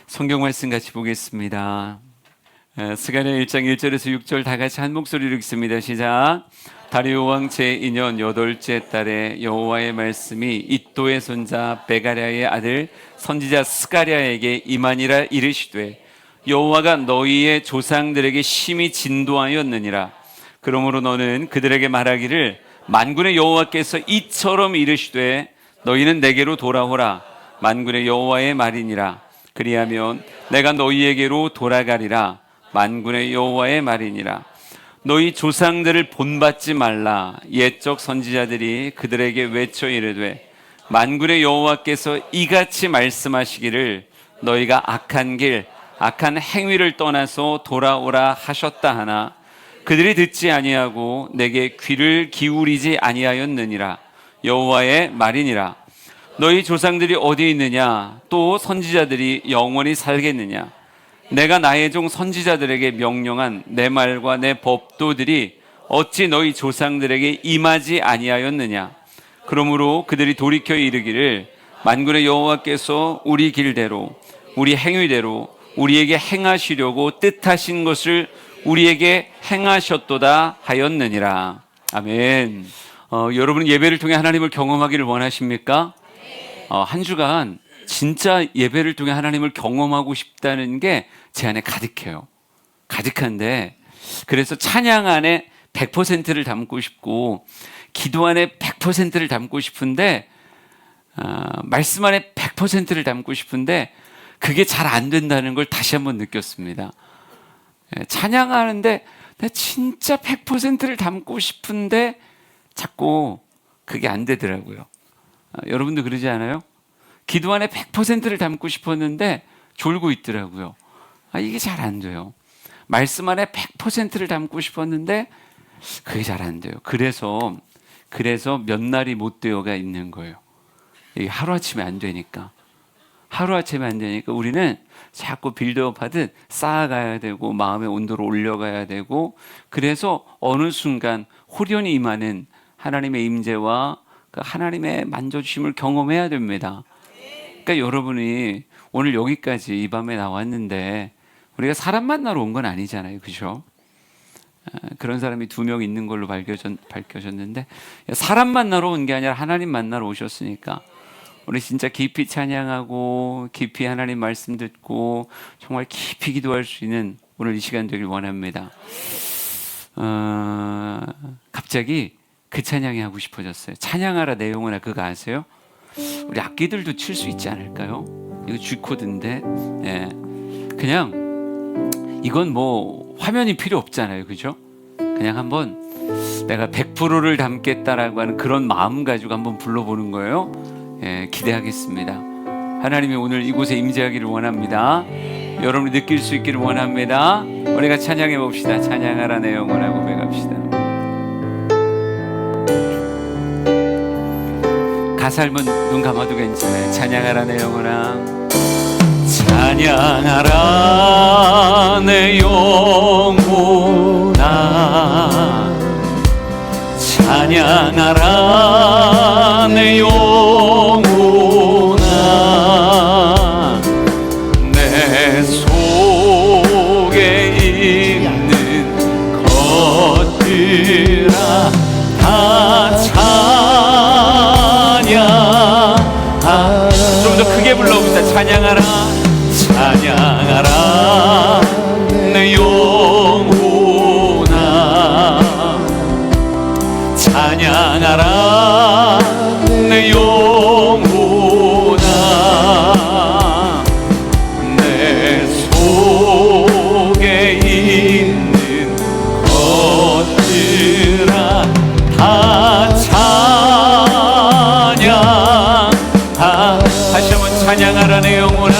성경 말씀 같이 보겠습니다. 스가랴 1장 1절에서 6절 다 같이 한 목소리로 읽습니다. 시작. 다리오 왕 제2년 8째 달에 여호와의 말씀이 id도의 손자 베가랴의 아들 선지자 스가랴에게 임하니라. 이르시되 여호와가 너희의 조상들에게 심히 진도하였느니라. 그러므로 너는 그들에게 말하기를 만군의 여호와께서 이처럼 이르시되 너희는 내게로 돌아오라. 만군의 여호와의 말이니라. 그리하면 내가 너희에게로 돌아가리라. 만군의 여호와의 말이니라. 너희 조상들을 본받지 말라. 옛적 선지자들이 그들에게 외쳐 이르되 만군의 여호와께서 이같이 말씀하시기를 너희가 악한 길 악한 행위를 떠나서 돌아오라 하셨다 하나 그들이 듣지 아니하고 내게 귀를 기울이지 아니하였느니라. 여호와의 말이니라. 너희 조상들이 어디 있느냐? 또 선지자들이 영원히 살겠느냐? 내가 나의 종 선지자들에게 명령한 내 말과 내 법도들이 어찌 너희 조상들에게 임하지 아니하였느냐? 그러므로 그들이 돌이켜 이르기를 만군의 여호와께서 우리 길대로 우리 행위대로 우리에게 행하시려고 뜻하신 것을 우리에게 행하셨도다 하였느니라. 아멘. 여러분은 예배를 통해 하나님을 경험하기를 원하십니까? 한 주간 진짜 예배를 통해 하나님을 경험하고 싶다는 게 제 안에 가득해요. 가득한데 그래서 찬양 안에 100%를 담고 싶고 기도 안에 100%를 담고 싶은데 말씀 안에 100%를 담고 싶은데 그게 잘 안 된다는 걸 다시 한번 느꼈습니다. 찬양하는데 나 진짜 100%를 담고 싶은데 자꾸 그게 안 되더라고요. 여러분도 그러지 않아요? 기도 안에 100%를 담고 싶었는데 졸고 있더라고요. 이게 잘 안 돼요. 말씀 안에 100%를 담고 싶었는데 그게 잘 안 돼요. 그래서 몇 날이 못 되어가 있는 거예요. 이게 하루아침에 안 되니까. 하루아침에 안 되니까 우리는 자꾸 빌드업 하듯 쌓아가야 되고 마음의 온도를 올려가야 되고 그래서 어느 순간 호련히 임하는 하나님의 임재와 그 하나님의 만져주심을 경험해야 됩니다. 그러니까 여러분이 오늘 여기까지 이 밤에 나왔는데 우리가 사람 만나러 온 건 아니잖아요. 그죠? 그런 사람이 2명 있는 걸로 밝혀졌는데 사람 만나러 온 게 아니라 하나님 만나러 오셨으니까 우리 진짜 깊이 찬양하고 깊이 하나님 말씀 듣고 정말 깊이 기도할 수 있는 오늘 이 시간 되길 원합니다. 갑자기 그 찬양이 하고 싶어졌어요. 찬양하라 내 영혼아. 그거 아세요? 우리 악기들도 칠 수 있지 않을까요? 이거 G코드인데 그냥 이건 뭐 화면이 필요 없잖아요. 그죠? 그냥 한번 내가 100%를 담겠다라고 하는 그런 마음 가지고 한번 불러보는 거예요. 기대하겠습니다. 하나님이 오늘 이곳에 임재하기를 원합니다. 여러분이 느낄 수 있기를 원합니다. 우리가 찬양해 봅시다. 찬양하라 내 영혼아 고백합시다. 가사 알면 눈 감아도 괜찮아요. 찬양하라 내 영혼아. 찬양하라 내 영혼아. 찬양하라 내 영혼아. 내 속에 있는 것들아 다 찬양하라. 좀 더 크게 불러봅시다. 찬양하라. 찬양하라 내 영혼아. 찬양하라 내 영혼아. 내 속에 있는 것들아 다 찬양. 다시 한번 찬양하라 내 영혼아.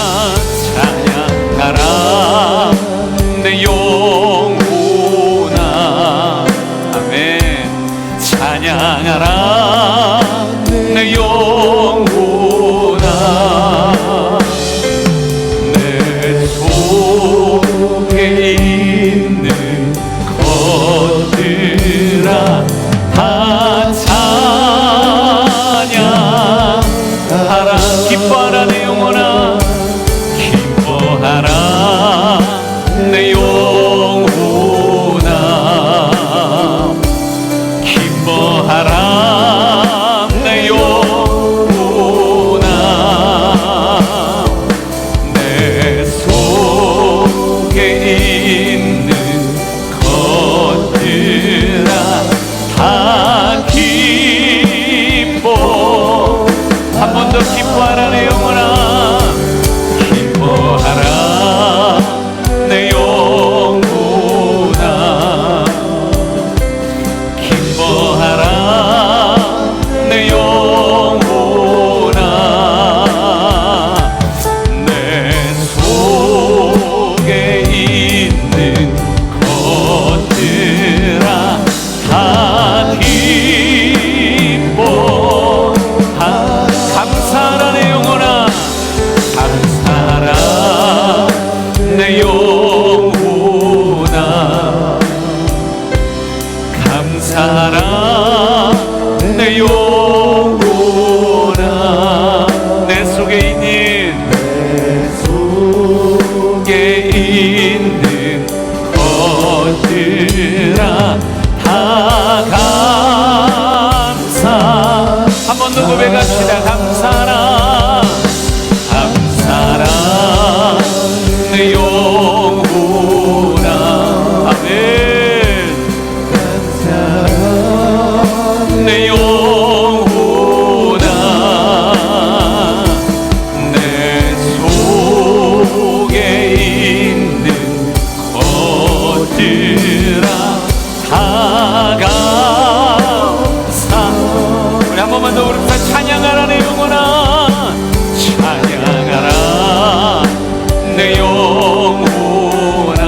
영혼아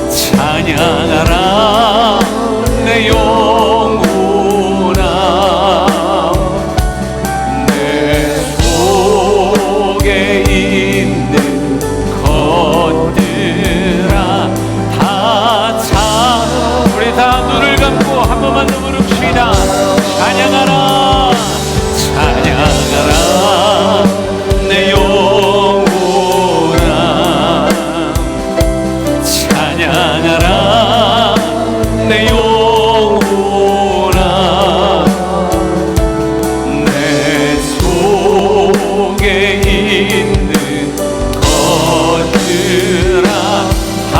찬양하라 내 영혼아 내 속에 있는 것들아 다 우리 다 눈을 감고 한 번만 더 부릅시다. 찬양하라 찬양하라 내 영혼아 찬양하라 내 영혼아 내 속에 있는 것들아 다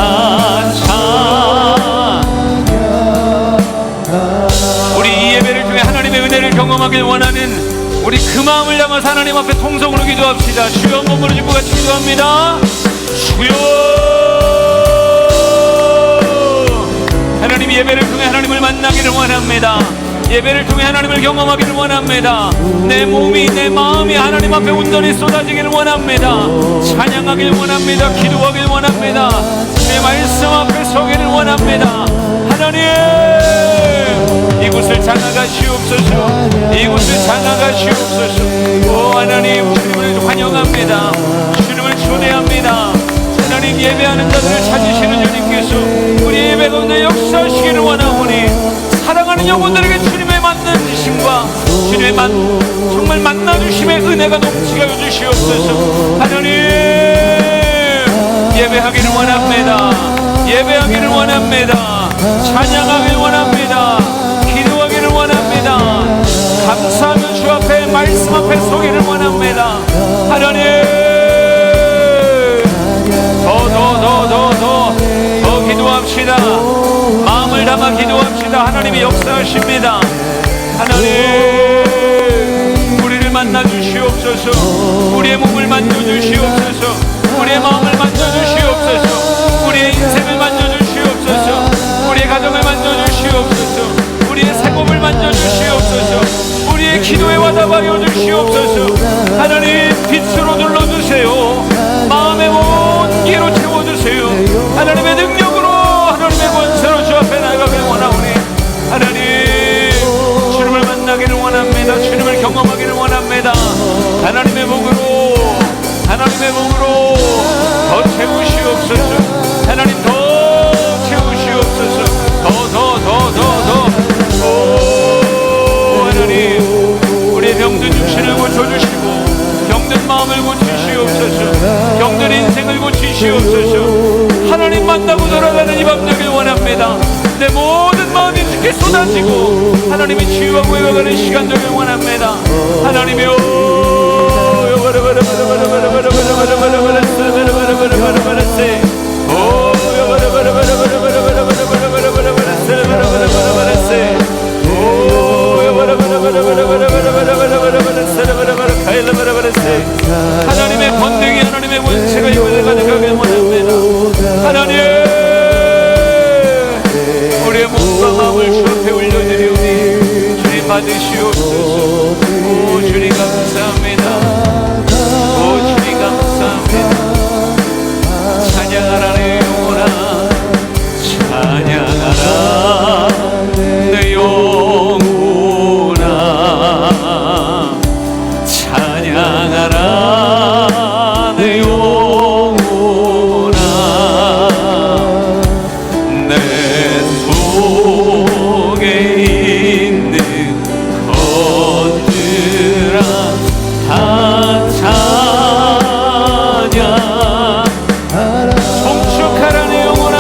우리 이 예배를 통해 하나님의 은혜를 경험하길 원하는 우리 그 마음을 담아서 하나님 앞에 통성으로 기도합시다. 주여 한번 부르짖고 같이 기도합니다. 주여 하나님 예배를 통해 하나님을 만나기를 원합니다. 예배를 통해 하나님을 경험하기를 원합니다. 내 몸이 내 마음이 하나님 앞에 온전히 쏟아지기를 원합니다. 찬양하기를 원합니다. 기도하기를 원합니다. 주의 말씀 앞에 서기를 원합니다. 하나님 이곳을 장악하시옵소서. 이곳을 장악하시옵소서. 오 하나님 주님을 환영합니다. 주님을 초대합니다. 하나님 예배하는 자들을 찾으시는 주님께서 우리 예배 가운데 역사하시기를 원하오니 사랑하는 영혼들에게 주님의 만나주심과 주님의 정말 만나주심의 은혜가 넘치게 하여 주시옵소서. 하나님 예배하기를 원합니다. 예배하기를 원합니다. 찬양하기를 원합니다. 기도하기를 원합니다. 감사하며 주 앞에 말씀 앞에 서기를 원합니다. 하나님 더 기도합시다. 마음을 담아 기도합시다. 하나님이 역사하십니다. 하나님 우리를 만나주시옵소서. 우리의 몸을 만져주시옵소서. 우리의 마음을 만져주시옵소서. 우리의 인생을 만져주시옵소서. 우리의 가정을 만져주시옵소서. 우리의 생업을 만져주시옵소서. 우리의 기도에 와닿아 주시옵소서. 하나님 빛으로 눌러주세요. 마음의 온기로 채워주세요. 하나님의 능력으로 하나님의 권세로 주 앞에 나가길 원하오니 하나님 주님을 만나기를 원합니다. 주님을 경험하기를 원합니다. 하나님의 복으로 더 채우시옵소서. 하나님 더 채우시옵소서. 오 하나님 우리의 병든 육신을 고쳐주시고 병든 마음을 고치시옵소서. 병든 인생을 고치시옵소서. 하나님 만나고 돌아가는 이 밤 되길 원합니다. 내 모든 마음이 주께 쏟아지고 하나님이 치유하고 회복하는 시간 되길 원합니다. 하나님이여 하나님의 권능이 하나님의 원체가 이곳에 가득하길 원합니다. 하나님 우리의 몸과 마음을 주 앞에 올려드리오니 주님 받으시옵소서. 오 주님 감사합니다. 오 주님 감사합니다. 찬양하라 내 영혼아 찬양하라 내 영혼아 찬양하라 내 영혼아 내 속에 있는 것들아 다 찬양 송축하라 내 영혼아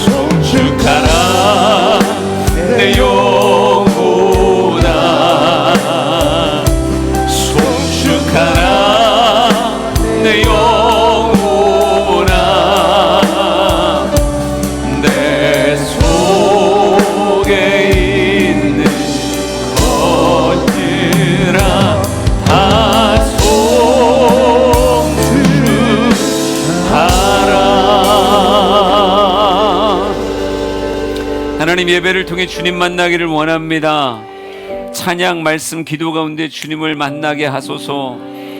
송축하라 내 영혼아 송축하라 내 영혼아 내 속에 있는 것들아 다 송축하라. 하나님 예배를 통해 주님 만나기를 원합니다. 찬양 말씀 기도 가운데 주님을 만나게 하소서.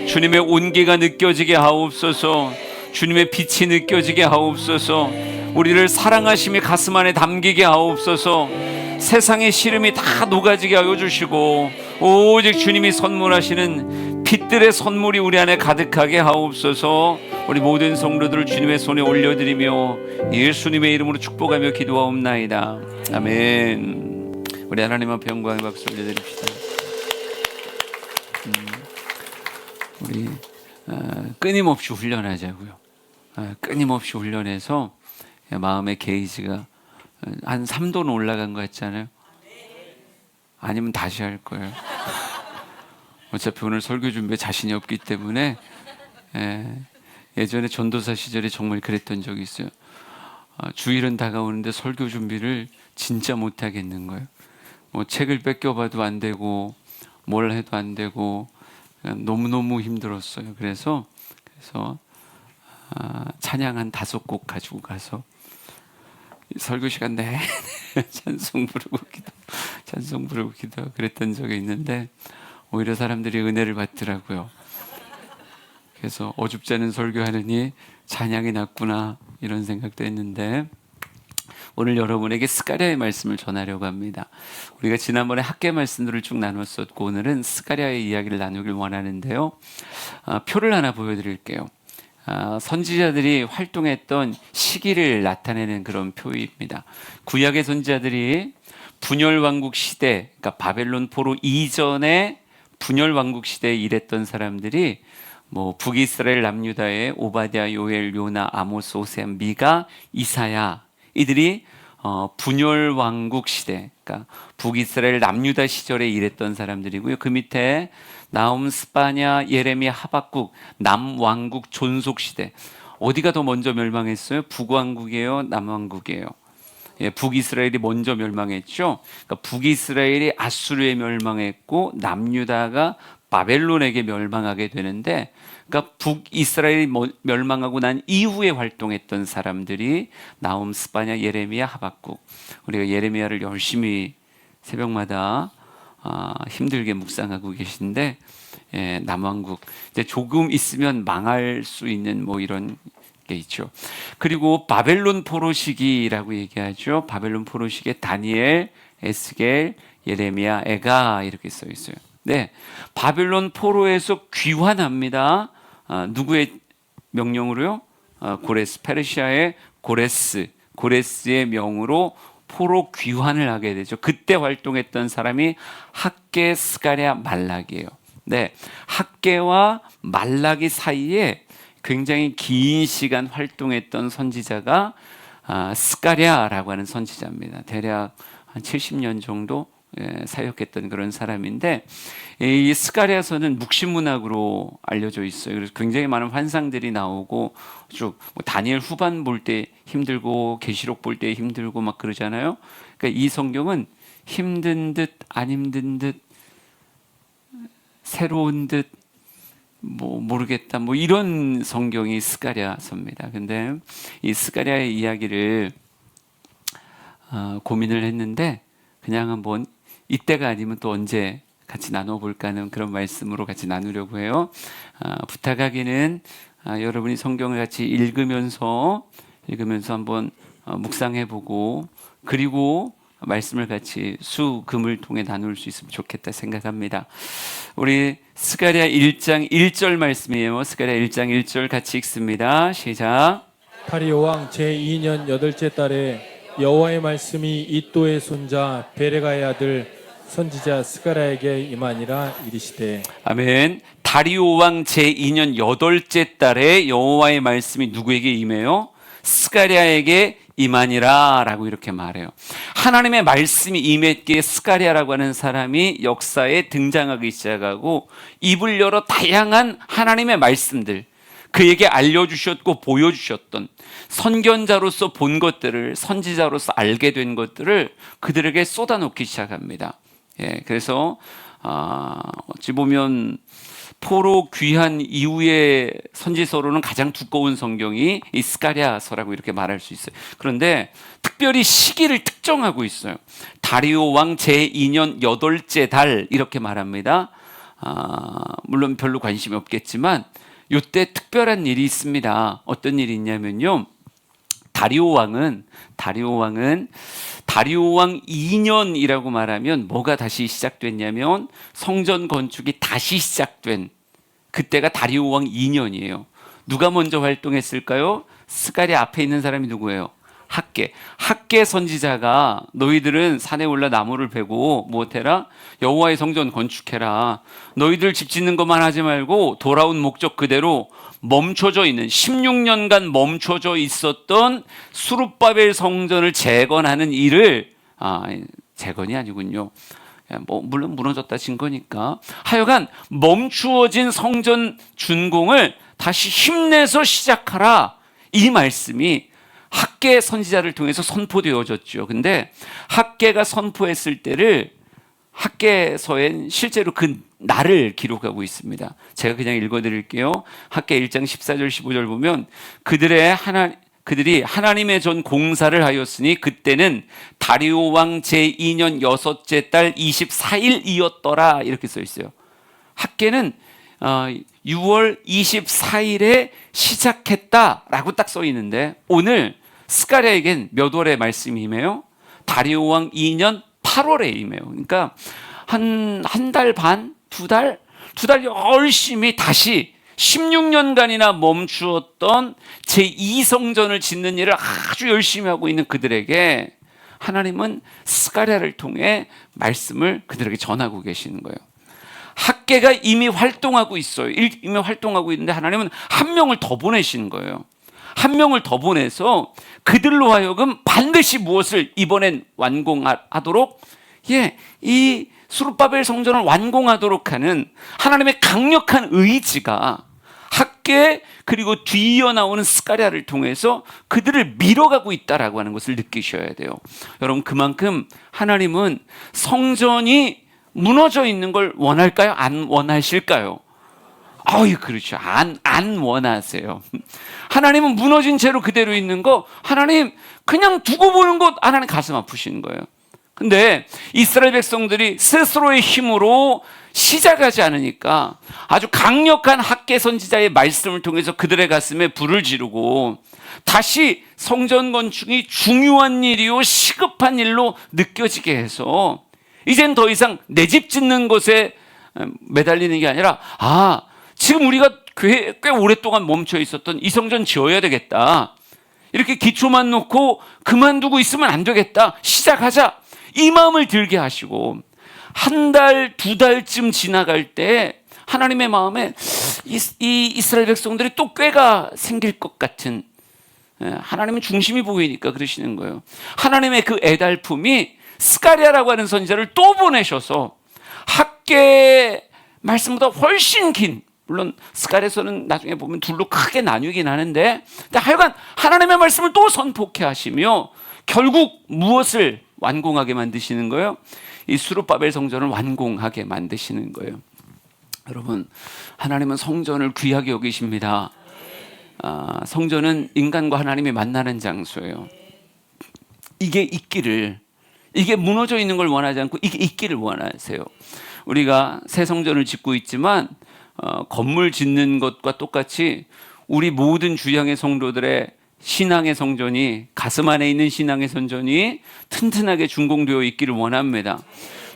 주님의 온기가 느껴지게 하옵소서. 주님의 빛이 느껴지게 하옵소서. 우리를 사랑하심이 가슴 안에 담기게 하옵소서. 세상의 시름이 다 녹아지게 하여 주시고 오직 주님이 선물하시는 빛들의 선물이 우리 안에 가득하게 하옵소서. 우리 모든 성도들을 주님의 손에 올려드리며 예수님의 이름으로 축복하며 기도하옵나이다. 아멘. 우리 하나님 앞에 영광의 박수 올려드립시다. 우리 끊임없이 훈련하자고요. 끊임없이 훈련해서 마음의 게이지가 한 3도는 올라간 거 같잖아요. 아니면 다시 할 거예요. 어차피 오늘 설교 준비에 자신이 없기 때문에. 예전에 전도사 시절에 정말 그랬던 적이 있어요. 주일은 다가오는데 설교 준비를 진짜 못 하겠는 거예요. 뭐 책을 뺏겨봐도 안 되고 뭘 해도 안 되고 너무너무 힘들었어요. 그래서 찬양 한 5곡 가지고 가서 설교 시간 내내 찬송 부르고 기도 그랬던 적이 있는데 오히려 사람들이 은혜를 받더라고요. 그래서 어줍지 않은 설교하느니 찬양이 낫구나 이런 생각도 했는데 오늘 여러분에게 스가랴의 말씀을 전하려고 합니다. 우리가 지난번에 학계 말씀들을 쭉 나눴었고 오늘은 스가랴의 이야기를 나누길 원하는데요. 표를 하나 보여드릴게요. 선지자들이 활동했던 시기를 나타내는 그런 표입니다. 구약의 선지자들이 분열왕국 시대, 그러니까 바벨론 포로 이전에 분열왕국 시대에 일했던 사람들이 뭐 북이스라엘 남유다의 오바댜, 요엘, 요나, 아모스, 호세아, 미가, 이사야 이들이 분열왕국 시대, 그러니까 북이스라엘 남유다 시절에 일했던 사람들이고요. 그 밑에 나훔, 스바냐, 예레미야, 하박국 남왕국 존속 시대. 어디가 더 먼저 멸망했어요? 북왕국이에요? 남왕국이에요? 북이스라엘이 먼저 멸망했죠. 그러니까 북이스라엘이 아수르에 멸망했고 남유다가 바벨론에게 멸망하게 되는데, 그러니까 북이스라엘이 멸망하고 난 이후에 활동했던 사람들이 나훔, 스바냐, 예레미야, 하박국. 우리가 예레미야를 열심히 새벽마다 힘들게 묵상하고 계신데, 남왕국 이제 조금 있으면 망할 수 있는 뭐 이런 게 있죠. 그리고 바벨론 포로 시기라고 얘기하죠. 바벨론 포로 시기에 다니엘, 에스겔, 예레미야, 에가 이렇게 써 있어요. 네, 바벨론 포로에서 귀환합니다. 누구의 명령으로요? 고레스, 페르시아의 고레스의 명으로 포로 귀환을 하게 되죠. 그때 활동했던 사람이 학개, 스가랴, 말라기예요. 네, 학개와 말라기 사이에 굉장히 긴 시간 활동했던 선지자가 스가랴라고 하는 선지자입니다. 대략 한 70년 정도 사역했던 그런 사람인데, 이 스가랴서는 묵시문학으로 알려져 있어요. 그래서 굉장히 많은 환상들이 나오고 쭉 다니엘 후반 볼 때 힘들고 계시록 볼 때 힘들고 막 그러잖아요. 그러니까 이 성경은 힘든 듯 안 힘든 듯 새로운 듯 뭐 모르겠다 뭐 이런 성경이 스가랴서입니다. 근데 이 스가랴의 이야기를 고민을 했는데 그냥 한번 이때가 아니면 또 언제 같이 나눠볼까 하는 그런 말씀으로 같이 나누려고 해요. 부탁하기는 여러분이 성경을 같이 읽으면서 한번 묵상해보고 그리고 말씀을 같이 수금을 통해 나눌 수 있으면 좋겠다 생각합니다. 우리 스가랴 1장 1절 말씀이에요. 스가랴 1장 1절 같이 읽습니다. 시작. 다리오 왕 제2년 8째 달에 여호와의 말씀이 이또의 손자 베레가의 아들 선지자 스가랴에게 임하니라 이르시되. 아멘. 다리오 왕 제2년 8째 달에 여호와의 말씀이 누구에게 임해요? 스가랴에게 임하니라 라고 이렇게 말해요. 하나님의 말씀이 임했기에 스가랴라고 하는 사람이 역사에 등장하기 시작하고 입을 열어 다양한 하나님의 말씀들, 그에게 알려주셨고 보여주셨던 선견자로서 본 것들을, 선지자로서 알게 된 것들을 그들에게 쏟아놓기 시작합니다. 그래서 어찌 보면 포로 귀한 이후의 선지서로는 가장 두꺼운 성경이 이 스가랴서라고 이렇게 말할 수 있어요. 그런데 특별히 시기를 특정하고 있어요. 다리오 왕 제2년 8째 달 이렇게 말합니다. 물론 별로 관심이 없겠지만 이때 특별한 일이 있습니다. 어떤 일이 있냐면요. 다리오 왕 2년이라고 말하면 뭐가 다시 시작됐냐면 성전 건축이 다시 시작된 그때가 다리오 왕 2년이에요. 누가 먼저 활동했을까요? 스가랴 앞에 있는 사람이 누구예요? 학개 선지자가 너희들은 산에 올라 나무를 베고 무엇해라? 여호와의 성전 건축해라. 너희들 집 짓는 것만 하지 말고 돌아온 목적 그대로 멈춰져 있는 16년간 멈춰져 있었던 수룹바벨 성전을 재건하는 일을 재건이 아니군요. 물론 무너졌다 진 거니까 하여간 멈추어진 성전 준공을 다시 힘내서 시작하라. 이 말씀이 학개 선지자를 통해서 선포되어졌죠. 근데 학개가 선포했을 때를 학개서엔 실제로 그 날을 기록하고 있습니다. 제가 그냥 읽어드릴게요. 학개 1장 14절 15절 보면 그들이 하나님의 전 공사를 하였으니 그때는 다리오 왕 제2년 여섯째 달 24일이었더라 이렇게 써 있어요. 학개는 6월 24일에 시작했다라고 딱 써 있는데 오늘 스가랴에겐 몇 월의 말씀이 임해요? 다리오 왕 2년 8월에 임해요. 그러니까 한 달 반, 두 달 열심히 다시 16년간이나 멈추었던 제2성전을 짓는 일을 아주 열심히 하고 있는 그들에게 하나님은 스가랴를 통해 말씀을 그들에게 전하고 계시는 거예요. 학개가 이미 활동하고 있어요. 이미 활동하고 있는데 하나님은 한 명을 더 보내신 거예요. 한 명을 더 보내서 그들로 하여금 반드시 무엇을 이번엔 완공하도록 이 수룹바벨 성전을 완공하도록 하는 하나님의 강력한 의지가 학개 그리고 뒤이어 나오는 스가랴를 통해서 그들을 밀어가고 있다라고 하는 것을 느끼셔야 돼요. 여러분 그만큼 하나님은 성전이 무너져 있는 걸 원할까요? 안 원하실까요? 그렇죠. 안 원하세요. 하나님은 무너진 채로 그대로 있는 거 하나님 그냥 두고 보는 것 하나님 가슴 아프신 거예요. 근데 이스라엘 백성들이 스스로의 힘으로 시작하지 않으니까 아주 강력한 학개 선지자의 말씀을 통해서 그들의 가슴에 불을 지르고 다시 성전 건축이 중요한 일이요 시급한 일로 느껴지게 해서 이젠 더 이상 내 집 짓는 것에 매달리는 게 아니라 지금 우리가 꽤 오랫동안 멈춰 있었던 이 성전 지어야 되겠다. 이렇게 기초만 놓고 그만두고 있으면 안 되겠다. 시작하자. 이 마음을 들게 하시고 한 달, 두 달쯤 지나갈 때 하나님의 마음에 이 이스라엘 백성들이 또 꾀가 생길 것 같은 하나님은 중심이 보이니까 그러시는 거예요. 하나님의 그 애달픔이 스가랴라고 하는 선지자를 또 보내셔서 학개 말씀보다 훨씬 긴 물론 스가랴서는 나중에 보면 둘로 크게 나뉘긴 하는데 하여간 하나님의 말씀을 또 선포케 하시며 결국 무엇을 완공하게 만드시는 거예요? 이 수룹바벨 성전을 완공하게 만드시는 거예요. 여러분 하나님은 성전을 귀하게 여기십니다. 성전은 인간과 하나님이 만나는 장소예요. 이게 무너져 있는 걸 원하지 않고 이게 있기를 원하세요. 우리가 새 성전을 짓고 있지만 건물 짓는 것과 똑같이 우리 모든 주양의 성도들의 신앙의 성전이 가슴 안에 있는 신앙의 성전이 튼튼하게 준공되어 있기를 원합니다.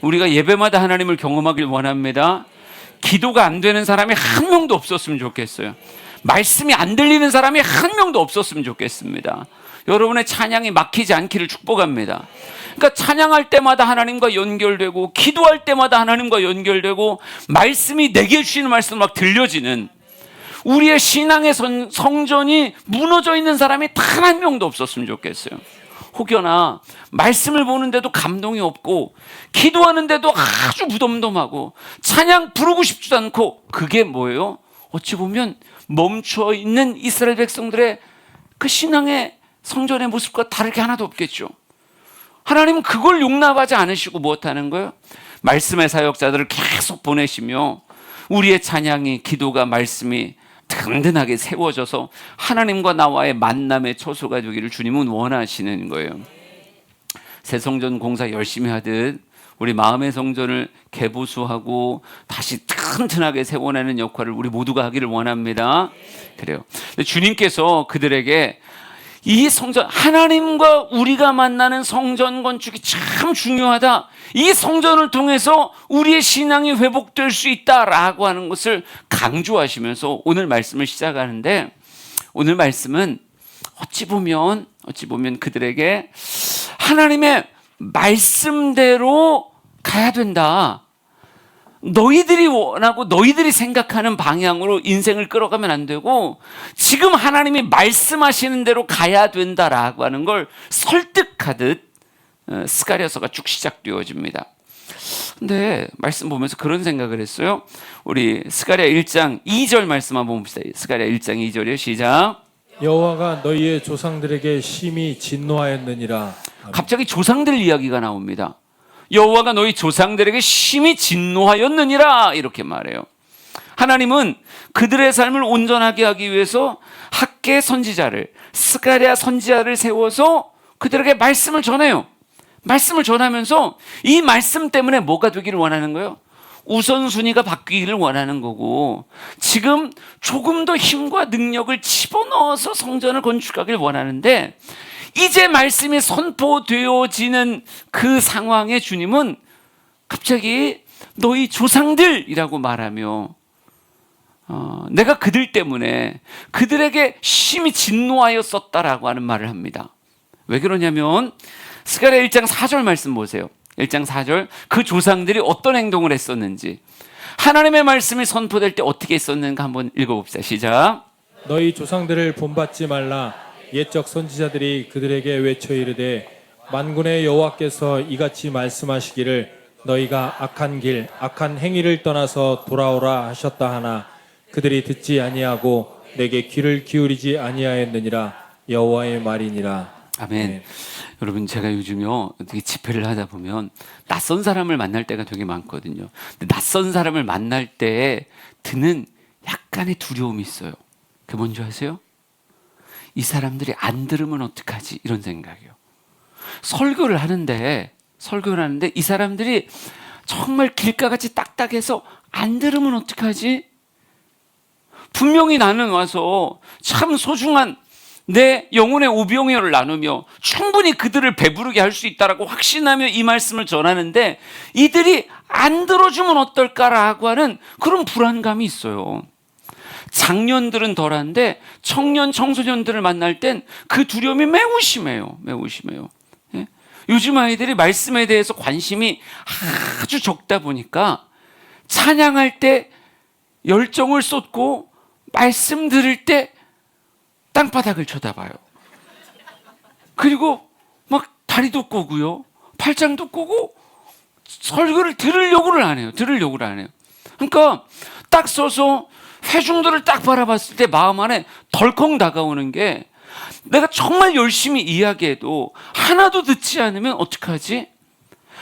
우리가 예배마다 하나님을 경험하길 원합니다. 기도가 안 되는 사람이 한 명도 없었으면 좋겠어요. 말씀이 안 들리는 사람이 한 명도 없었으면 좋겠습니다. 여러분의 찬양이 막히지 않기를 축복합니다. 그러니까 찬양할 때마다 하나님과 연결되고 기도할 때마다 하나님과 연결되고 말씀이 내게 주시는 말씀 막 들려지는 우리의 신앙의 성전이 무너져 있는 사람이 단 한 명도 없었으면 좋겠어요. 혹여나 말씀을 보는데도 감동이 없고 기도하는데도 아주 무덤덤하고 찬양 부르고 싶지도 않고 그게 뭐예요? 어찌 보면 멈춰 있는 이스라엘 백성들의 그 신앙의 성전의 모습과 다를 게 하나도 없겠죠. 하나님은 그걸 용납하지 않으시고 무엇하는 거예요? 말씀의 사역자들을 계속 보내시며 우리의 찬양이 기도가 말씀이 든든하게 세워져서 하나님과 나와의 만남의 처소가 되기를 주님은 원하시는 거예요. 새 성전 공사 열심히 하듯 우리 마음의 성전을 개보수하고 다시 튼튼하게 세워내는 역할을 우리 모두가 하기를 원합니다. 그래요. 근데 주님께서 그들에게 이 성전, 하나님과 우리가 만나는 성전 건축이 참 중요하다. 이 성전을 통해서 우리의 신앙이 회복될 수 있다라고 하는 것을 강조하시면서 오늘 말씀을 시작하는데, 오늘 말씀은 어찌 보면 그들에게 하나님의 말씀대로 가야 된다. 너희들이 원하고 너희들이 생각하는 방향으로 인생을 끌어가면 안 되고 지금 하나님이 말씀하시는 대로 가야 된다라고 하는 걸 설득하듯 스가랴서가 쭉 시작되어집니다. 근데 말씀 보면서 그런 생각을 했어요. 우리 스가랴 1장 2절 말씀 한번 봅시다. 스가랴 1장 2절이요. 시작. 여호와가 너희의 조상들에게 심히 진노하였느니라. 갑자기 조상들 이야기가 나옵니다. 여호와가 너희 조상들에게 심히 진노하였느니라 이렇게 말해요. 하나님은 그들의 삶을 온전하게 하기 위해서 학개 선지자를, 스가랴 선지자를 세워서 그들에게 말씀을 전해요. 말씀을 전하면서 이 말씀 때문에 뭐가 되기를 원하는 거예요? 우선순위가 바뀌기를 원하는 거고, 지금 조금 더 힘과 능력을 집어넣어서 성전을 건축하길 원하는데, 이제 말씀이 선포되어지는 그 상황에 주님은 갑자기 너희 조상들이라고 말하며 내가 그들 때문에 그들에게 심히 진노하였었다라고 하는 말을 합니다. 왜 그러냐면 스가랴 1장 4절 말씀 보세요. 1장 4절, 그 조상들이 어떤 행동을 했었는지, 하나님의 말씀이 선포될 때 어떻게 했었는가 한번 읽어봅시다. 시작. 너희 조상들을 본받지 말라. 옛적 선지자들이 그들에게 외쳐 이르되 만군의 여호와께서 이같이 말씀하시기를 너희가 악한 길 악한 행위를 떠나서 돌아오라 하셨다 하나 그들이 듣지 아니하고 내게 귀를 기울이지 아니하였느니라. 여호와의 말이니라. 아멘. 네. 여러분, 제가 요즘요 어떻게 집회를 하다 보면 낯선 사람을 만날 때가 되게 많거든요. 근데 낯선 사람을 만날 때 드는 약간의 두려움이 있어요. 그게 뭔지 아세요? 이 사람들이 안 들으면 어떡하지? 이런 생각이에요. 설교를 하는데 이 사람들이 정말 길가같이 딱딱해서 안 들으면 어떡하지? 분명히 나는 와서 참 소중한 내 영혼의 오병이어를 나누며 충분히 그들을 배부르게 할 수 있다라고 확신하며 이 말씀을 전하는데 이들이 안 들어주면 어떨까라고 하는 그런 불안감이 있어요. 장년들은 덜한데 청년, 청소년들을 만날 땐 그 두려움이 매우 심해요. 매우 심해요. 예? 요즘 아이들이 말씀에 대해서 관심이 아주 적다 보니까 찬양할 때 열정을 쏟고 말씀 들을 때 땅바닥을 쳐다봐요. 그리고 막 다리도 꼬고요. 팔짱도 꼬고 설교를 들으려고를 안 해요. 그러니까 딱 서서 회중들을 딱 바라봤을 때 마음 안에 덜컥 다가오는 게 내가 정말 열심히 이야기해도 하나도 듣지 않으면 어떡하지?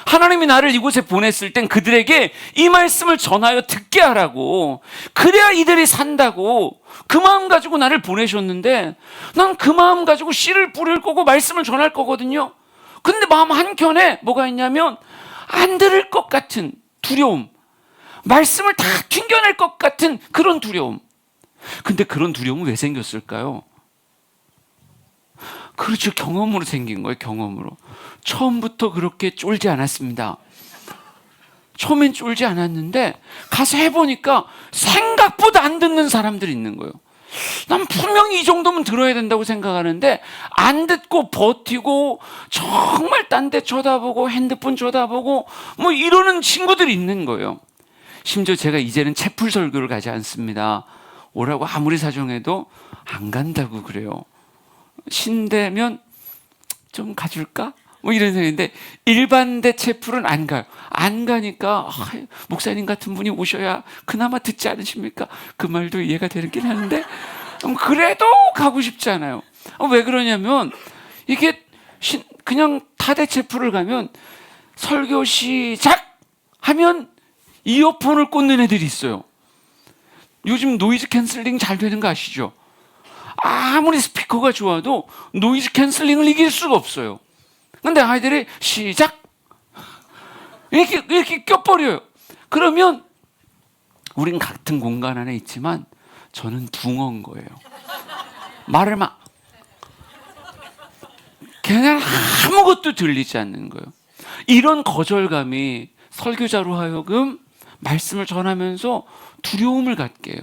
하나님이 나를 이곳에 보냈을 땐 그들에게 이 말씀을 전하여 듣게 하라고, 그래야 이들이 산다고 그 마음 가지고 나를 보내셨는데 난 그 마음 가지고 씨를 뿌릴 거고 말씀을 전할 거거든요. 근데 마음 한켠에 뭐가 있냐면 안 들을 것 같은 두려움, 말씀을 다 튕겨낼 것 같은 그런 두려움. 근데 그런 두려움은 왜 생겼을까요? 그렇죠. 경험으로 생긴 거예요. 경험으로. 처음부터 그렇게 쫄지 않았습니다. 처음엔 쫄지 않았는데 가서 해보니까 생각보다 안 듣는 사람들이 있는 거예요. 난 분명히 이 정도면 들어야 된다고 생각하는데 안 듣고 버티고 정말 딴 데 쳐다보고 핸드폰 쳐다보고 뭐 이러는 친구들이 있는 거예요. 심지어 제가 이제는 채플 설교를 가지 않습니다. 오라고 아무리 사정해도 안 간다고 그래요. 신대면 좀 가줄까? 뭐 이런 생각인데 일반대 채플은 안 가요. 안 가니까 목사님 같은 분이 오셔야 그나마 듣지 않으십니까? 그 말도 이해가 되긴 하는데 그래도 가고 싶지 않아요. 왜 그러냐면 이게 그냥 타대 채플을 가면 설교 시작 하면 이어폰을 꽂는 애들이 있어요. 요즘 노이즈 캔슬링 잘 되는 거 아시죠? 아무리 스피커가 좋아도 노이즈 캔슬링을 이길 수가 없어요. 근데 아이들이 시작 이렇게 껴버려요. 그러면 우린 같은 공간 안에 있지만 저는 붕어인 거예요. 말을 막 그냥 아무것도 들리지 않는 거예요. 이런 거절감이 설교자로 하여금 말씀을 전하면서 두려움을 갖게 해요.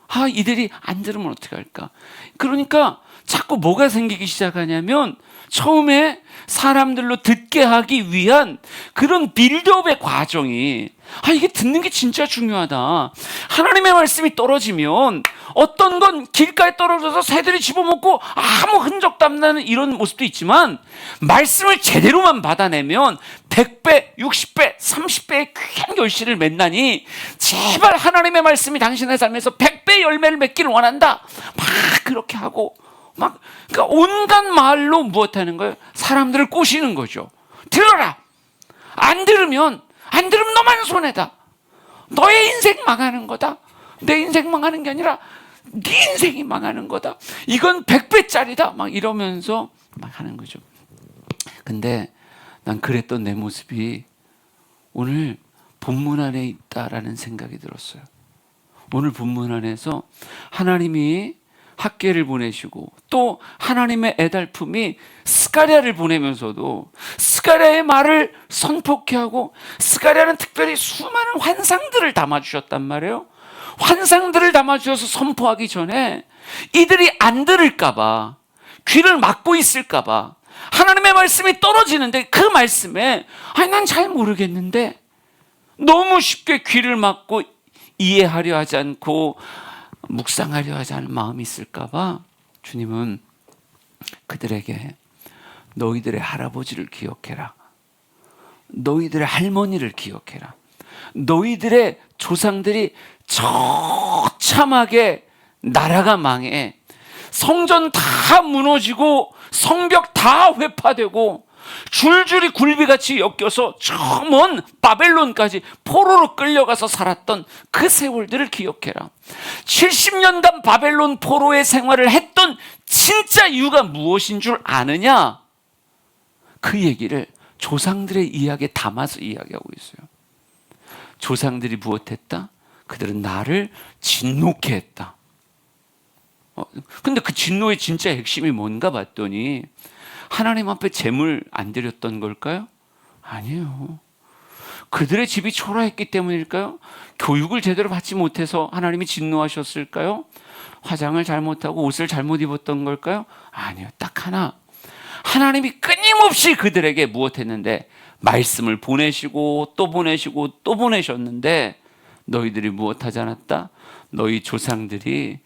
아, 이들이 안 들으면 어떻게 할까? 그러니까 자꾸 뭐가 생기기 시작하냐면 처음에 사람들로 듣게 하기 위한 그런 빌드업의 과정이, 아, 이게 듣는 게 진짜 중요하다. 하나님의 말씀이 떨어지면 어떤 건 길가에 떨어져서 새들이 집어먹고 아무 흔적도 안 나는 이런 모습도 있지만, 말씀을 제대로만 받아내면 100배, 60배, 30배의 귀한 결실을 맺나니 제발 하나님의 말씀이 당신의 삶에서 100배 열매를 맺기를 원한다. 막 그렇게 하고 막, 그러니까 온갖 말로 무엇하는 거예요? 사람들을 꼬시는 거죠. 들어라. 안 들으면 너만 손해다. 너의 인생 망하는 거다. 내 인생 망하는 게 아니라 네 인생이 망하는 거다. 이건 100배짜리다. 막 이러면서 막 하는 거죠. 근데 난 그랬던 내 모습이 오늘 본문 안에 있다라는 생각이 들었어요. 오늘 본문 안에서 하나님이 학개를 보내시고 또 하나님의 애달품이 스가랴를 보내면서도 스가랴의 말을 선포케 하고, 스가랴는 특별히 수많은 환상들을 담아주셨단 말이에요. 환상들을 담아주셔서 선포하기 전에 이들이 안 들을까봐, 귀를 막고 있을까봐, 하나님의 말씀이 떨어지는데 그 말씀에 아니 난 잘 모르겠는데 너무 쉽게 귀를 막고 이해하려 하지 않고 묵상하려 하지 않은 마음이 있을까봐 주님은 그들에게 너희들의 할아버지를 기억해라. 너희들의 할머니를 기억해라. 너희들의 조상들이 처참하게 나라가 망해 성전 다 무너지고 성벽 다 회파되고 줄줄이 굴비같이 엮여서 저 먼 바벨론까지 포로로 끌려가서 살았던 그 세월들을 기억해라. 70년간 바벨론 포로의 생활을 했던 진짜 이유가 무엇인 줄 아느냐? 그 얘기를 조상들의 이야기에 담아서 이야기하고 있어요. 조상들이 무엇했다? 그들은 나를 진노케 했다. 근데 그 진노의 진짜 핵심이 뭔가 봤더니 하나님 앞에 제물 안 드렸던 걸까요? 아니에요. 그들의 집이 초라했기 때문일까요? 교육을 제대로 받지 못해서 하나님이 진노하셨을까요? 화장을 잘못하고 옷을 잘못 입었던 걸까요? 아니요. 딱 하나. 하나님이 끊임없이 그들에게 무엇했는데 말씀을 보내시고 또 보내시고 또 보내셨는데 너희들이 무엇하지 않았다? 너희 조상들이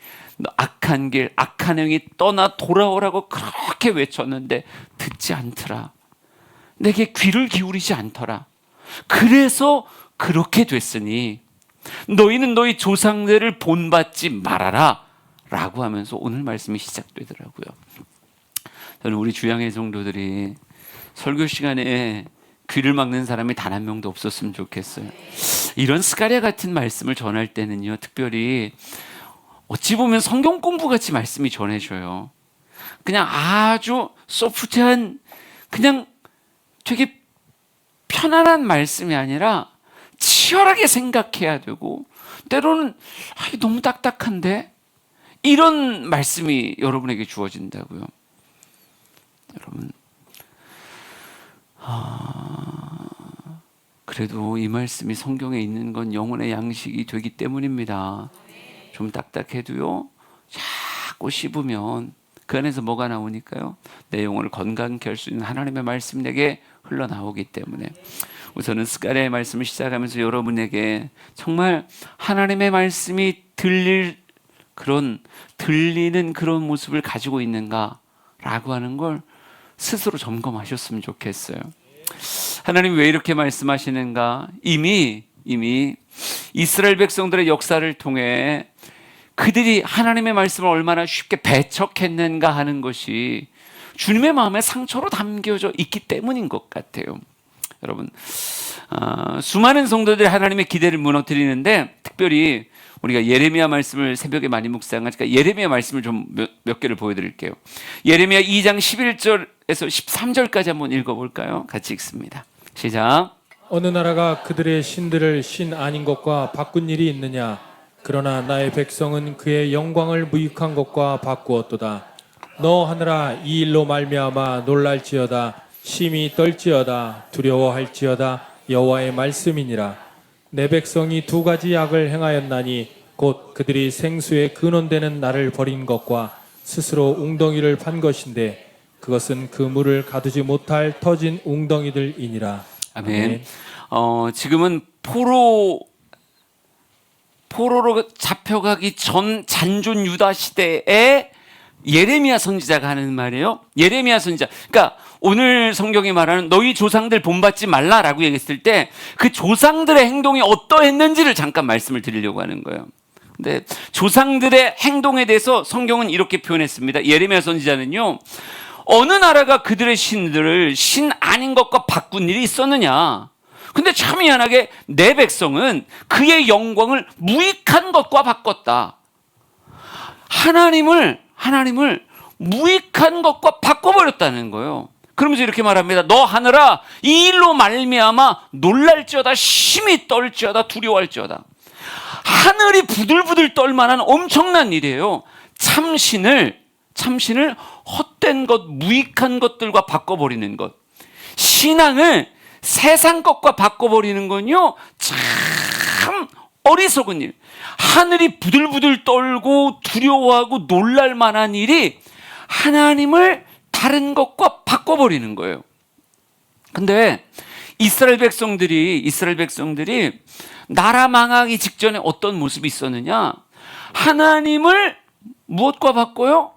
악한 길, 악한 행위 떠나 돌아오라고 그렇게 외쳤는데 듣지 않더라. 내게 귀를 기울이지 않더라. 그래서 그렇게 됐으니 너희는 너희 조상들을 본받지 말아라 라고 하면서 오늘 말씀이 시작되더라고요. 저는 우리 주양의 성도들이 설교 시간에 귀를 막는 사람이 단 한 명도 없었으면 좋겠어요. 이런 스가랴 같은 말씀을 전할 때는요, 특별히 어찌 보면 성경 공부같이 말씀이 전해져요. 그냥 아주 소프트한, 그냥 되게 편안한 말씀이 아니라 치열하게 생각해야 되고, 때로는 이게 너무 딱딱한데? 이런 말씀이 여러분에게 주어진다고요. 여러분, 그래도 이 말씀이 성경에 있는 건 영혼의 양식이 되기 때문입니다. 좀 딱딱해도요, 자꾸 씹으면 그 안에서 뭐가 나오니까요? 내 영혼을 건강케 할 수 있는 하나님의 말씀이 내게 흘러나오기 때문에 우선은 스가랴의 말씀을 시작하면서 여러분에게 정말 하나님의 말씀이 들리는 그런 모습을 가지고 있는가라고 하는 걸 스스로 점검하셨으면 좋겠어요. 하나님 왜 이렇게 말씀하시는가? 이미 이스라엘 백성들의 역사를 통해 그들이 하나님의 말씀을 얼마나 쉽게 배척했는가 하는 것이 주님의 마음에 상처로 담겨져 있기 때문인 것 같아요. 여러분, 수많은 성도들이 하나님의 기대를 무너뜨리는데, 특별히 우리가 예레미야 말씀을 새벽에 많이 묵상하니까 예레미야 말씀을 좀 몇 개를 보여드릴게요. 예레미야 2장 11절에서 13절까지 한번 읽어볼까요? 같이 읽습니다. 시작. 어느 나라가 그들의 신들을 신 아닌 것과 바꾼 일이 있느냐? 그러나 나의 백성은 그의 영광을 무익한 것과 바꾸었도다. 너 하늘아, 이 일로 말미암아 놀랄지어다. 심히 떨지어다. 두려워할지어다. 여호와의 말씀이니라. 내 백성이 두 가지 악을 행하였나니 곧 그들이 생수의 근원되는 나를 버린 것과 스스로 웅덩이를 판 것인데 그것은 그 물을 가두지 못할 터진 웅덩이들이니라. 아멘. 지금은 포로로 잡혀가기 전 잔존 유다 시대에 예레미야 선지자가 하는 말이에요. 예레미야 선지자. 그러니까 오늘 성경이 말하는 너희 조상들 본받지 말라라고 얘기했을 때 그 조상들의 행동이 어떠했는지를 잠깐 말씀을 드리려고 하는 거예요. 근데 조상들의 행동에 대해서 성경은 이렇게 표현했습니다. 예레미야 선지자는요, 어느 나라가 그들의 신들을 신 아닌 것과 바꾼 일이 있었느냐? 근데 참 희한하게 내 백성은 그의 영광을 무익한 것과 바꿨다. 하나님을 무익한 것과 바꿔버렸다는 거예요. 그러면서 이렇게 말합니다. 너 하늘아, 이 일로 말미암아 놀랄지어다. 심히 떨지어다. 두려워할지어다. 하늘이 부들부들 떨 만한 엄청난 일이에요. 참신을 헛된 것, 무익한 것들과 바꿔버리는 것. 신앙을 세상 것과 바꿔버리는 건요, 참 어리석은 일. 하늘이 부들부들 떨고 두려워하고 놀랄 만한 일이 하나님을 다른 것과 바꿔버리는 거예요. 근데 이스라엘 백성들이 나라 망하기 직전에 어떤 모습이 있었느냐? 하나님을 무엇과 바꿔요?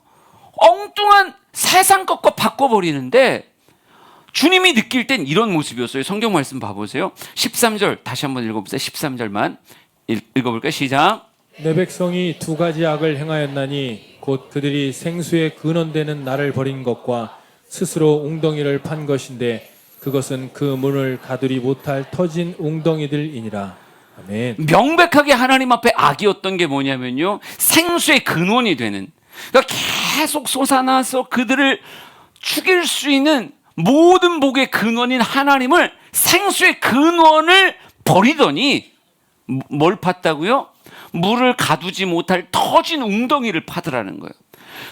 엉뚱한 세상 것과 바꿔버리는데 주님이 느낄 땐 이런 모습이었어요. 성경 말씀 봐보세요. 13절 다시 한번 읽어보세요. 13절만 읽어볼까요? 시작. 내 백성이 두 가지 악을 행하였나니 곧 그들이 생수의 근원되는 나를 버린 것과 스스로 웅덩이를 판 것인데 그것은 그 문을 가두리 못할 터진 웅덩이들이니라. 아멘. 명백하게 하나님 앞에 악이었던 게 뭐냐면요, 생수의 근원이 되는, 그러니까 계속 솟아나서 그들을 죽일 수 있는 모든 복의 근원인 하나님을, 생수의 근원을 버리더니 뭘 팠다고요? 물을 가두지 못할 터진 웅덩이를 파더라는 거예요.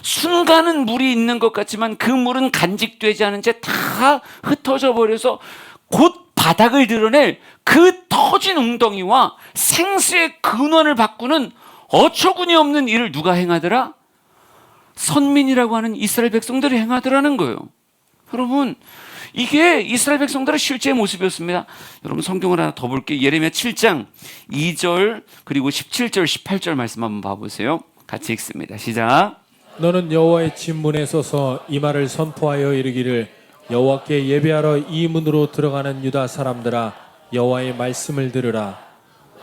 순간은 물이 있는 것 같지만 그 물은 간직되지 않은 채 다 흩어져 버려서 곧 바닥을 드러낼 그 터진 웅덩이와 생수의 근원을 바꾸는 어처구니 없는 일을 누가 행하더라? 선민이라고 하는 이스라엘 백성들이 행하더라는 거예요. 여러분, 이게 이스라엘 백성들의 실제 모습이었습니다. 여러분, 성경을 하나 더 볼게요. 예레미야 7장 2절 그리고 17절 18절 말씀 한번 봐보세요. 같이 읽습니다. 시작. 너는 여호와의 진문에 서서 이 말을 선포하여 이르기를 여호와께 예배하러 이 문으로 들어가는 유다 사람들아, 여호와의 말씀을 들으라.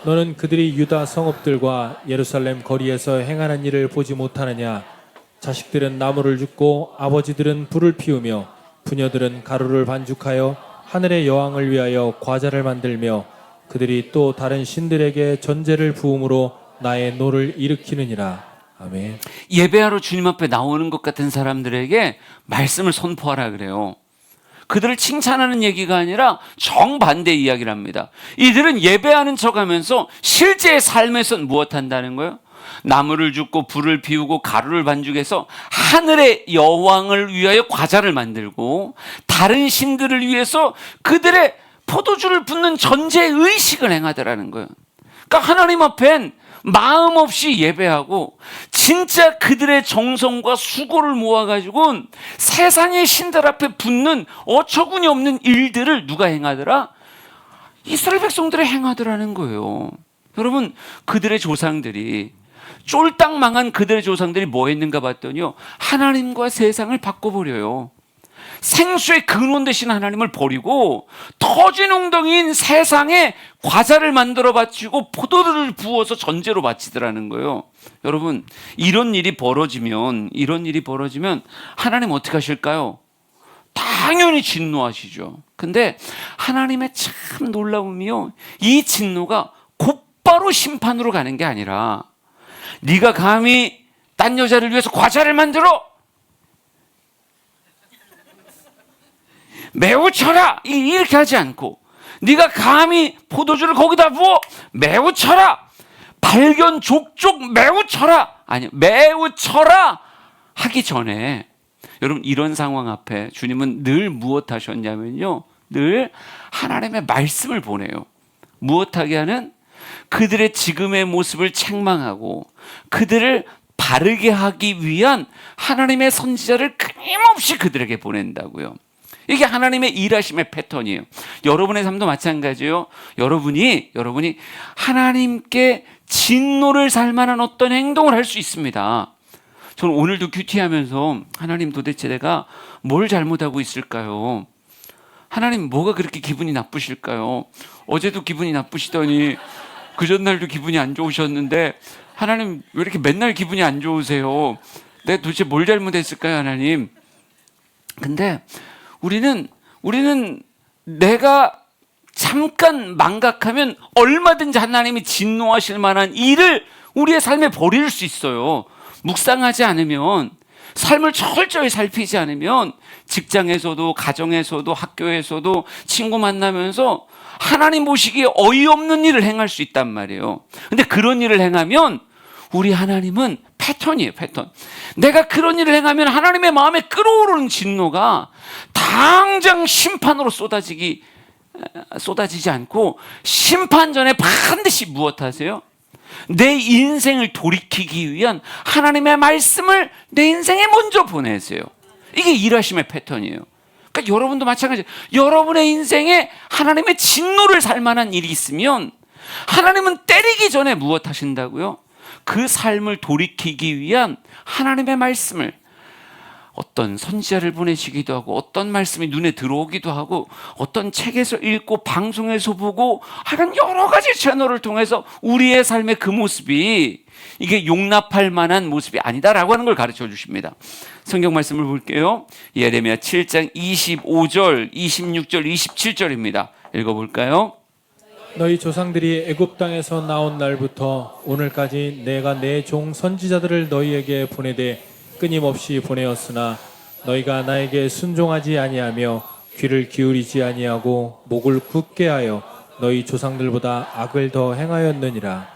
너는 그들이 유다 성읍들과 예루살렘 거리에서 행하는 일을 보지 못하느냐? 자식들은 나무를 줍고 아버지들은 불을 피우며 부녀들은 가루를 반죽하여 하늘의 여왕을 위하여 과자를 만들며 그들이 또 다른 신들에게 전제를 부음으로 나의 노를 일으키느니라. 아멘. 예배하러 주님 앞에 나오는 것 같은 사람들에게 말씀을 선포하라 그래요. 그들을 칭찬하는 얘기가 아니라 정반대 이야기를 합니다. 이들은 예배하는 척하면서 실제 삶에서는 무엇 한다는 거예요? 나무를 줍고 불을 피우고 가루를 반죽해서 하늘의 여왕을 위하여 과자를 만들고 다른 신들을 위해서 그들의 포도주를 붓는 전제의식을 행하더라는 거예요. 그러니까 하나님 앞엔 마음 없이 예배하고 진짜 그들의 정성과 수고를 모아가지고 세상의 신들 앞에 붙는 어처구니 없는 일들을 누가 행하더라? 이스라엘 백성들이 행하더라는 거예요. 여러분, 그들의 조상들이 쫄딱 망한 그들의 조상들이 뭐 했는가 봤더니요, 하나님과 세상을 바꿔버려요. 생수의 근원 되신 하나님을 버리고 터진 웅덩이인 세상에 과자를 만들어 바치고 포도를 부어서 전제로 바치더라는 거예요. 여러분, 이런 일이 벌어지면 하나님 어떻게 하실까요? 당연히 진노하시죠. 근데 하나님의 참 놀라움이요, 이 진노가 곧바로 심판으로 가는 게 아니라 네가 감히 딴 여자를 위해서 과자를 만들어 매우 쳐라 이렇게 하지 않고 네가 감히 포도주를 거기다 부어 매우 쳐라. 발견 족족 매우 쳐라. 아니, 매우 쳐라 하기 전에 여러분, 이런 상황 앞에 주님은 늘 무엇 하셨냐면요, 늘 하나님의 말씀을 보내요. 무엇하게 하는? 그들의 지금의 모습을 책망하고 그들을 바르게 하기 위한 하나님의 선지자를 끊임없이 그들에게 보낸다고요. 이게 하나님의 일하심의 패턴이에요. 여러분의 삶도 마찬가지예요. 여러분이 하나님께 진노를 살 만한 어떤 행동을 할 수 있습니다. 저는 오늘도 큐티하면서 하나님, 도대체 내가 뭘 잘못하고 있을까요? 하나님, 뭐가 그렇게 기분이 나쁘실까요? 어제도 기분이 나쁘시더니 그 전날도 기분이 안 좋으셨는데 하나님, 왜 이렇게 맨날 기분이 안 좋으세요? 내가 도대체 뭘 잘못했을까요, 하나님? 근데 우리는 내가 잠깐 망각하면 얼마든지 하나님이 진노하실 만한 일을 우리의 삶에 벌일 수 있어요. 묵상하지 않으면, 삶을 철저히 살피지 않으면 직장에서도 가정에서도 학교에서도 친구 만나면서 하나님 보시기에 어이없는 일을 행할 수 있단 말이에요. 근데 그런 일을 행하면 우리 하나님은 패턴이에요, 패턴. 내가 그런 일을 행하면 하나님의 마음에 끓어오르는 진노가 당장 심판으로 쏟아지지 않고 심판 전에 반드시 무엇 하세요? 내 인생을 돌이키기 위한 하나님의 말씀을 내 인생에 먼저 보내세요. 이게 일하심의 패턴이에요. 그러니까 여러분도 마찬가지예요. 여러분의 인생에 하나님의 진노를 살 만한 일이 있으면 하나님은 때리기 전에 무엇 하신다고요? 그 삶을 돌이키기 위한 하나님의 말씀을, 어떤 선지자를 보내시기도 하고 어떤 말씀이 눈에 들어오기도 하고 어떤 책에서 읽고 방송에서 보고 하여간 여러 가지 채널을 통해서 우리의 삶의 그 모습이 이게 용납할 만한 모습이 아니다라고 하는 걸 가르쳐 주십니다. 성경 말씀을 볼게요. 예레미야 7장 25절, 26절, 27절입니다. 읽어볼까요? 너희 조상들이 애굽 땅에서 나온 날부터 오늘까지 내가 내 종 선지자들을 너희에게 보내되 끊임없이 보내었으나 너희가 나에게 순종하지 아니하며 귀를 기울이지 아니하고 목을 굳게 하여 너희 조상들보다 악을 더 행하였느니라.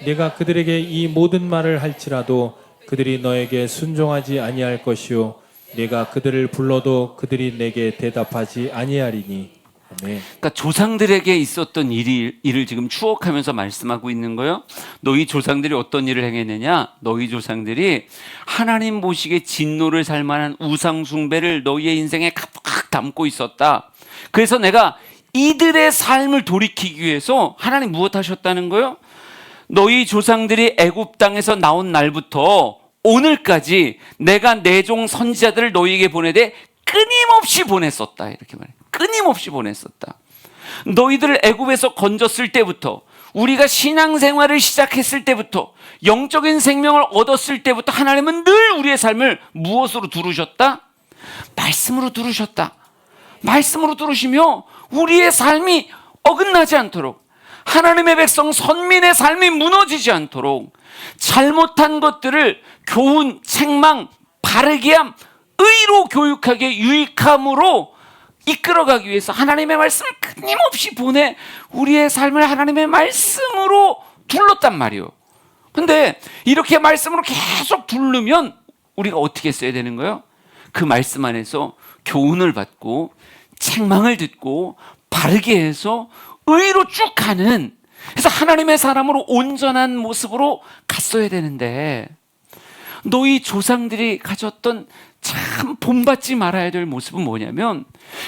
네가 그들에게 이 모든 말을 할지라도 그들이 너에게 순종하지 아니할 것이요 네가 그들을 불러도 그들이 내게 대답하지 아니하리니. 아멘. 그러니까 조상들에게 있었던 일을 지금 추억하면서 말씀하고 있는 거예요. 너희 조상들이 어떤 일을 행했느냐? 너희 조상들이 하나님 보시기에 진노를 살 만한 우상 숭배를 너희의 인생에 가득 담고 있었다. 그래서 내가 이들의 삶을 돌이키기 위해서 하나님 무엇 하셨다는 거예요? 너희 조상들이 애굽 땅에서 나온 날부터 오늘까지 내가 내 종 선지자들을 너희에게 보내되 끊임없이 보냈었다. 이렇게 말해요. 끊임없이 보냈었다. 너희들을 애굽에서 건졌을 때부터, 우리가 신앙생활을 시작했을 때부터, 영적인 생명을 얻었을 때부터 하나님은 늘 우리의 삶을 무엇으로 두르셨다? 말씀으로 두르셨다. 말씀으로 두르시며 우리의 삶이 어긋나지 않도록, 하나님의 백성 선민의 삶이 무너지지 않도록 잘못한 것들을 교훈, 책망, 바르게 함, 의로 교육하게 유익함으로 이끌어가기 위해서 하나님의 말씀을 끊임없이 보내 우리의 삶을 하나님의 말씀으로 둘렀단 말이에요. 근데 이렇게 말씀으로 계속 둘르면 우리가 어떻게 써야 되는 거예요? 그 말씀 안에서 교훈을 받고 책망을 듣고 바르게 해서 의로 쭉 가는, 그래서 하나님의 사람으로 온전한 모습으로 갔어야 되는데, 너희 조상들이 가졌던 참 본받지 말아야 될 모습은 뭐냐면,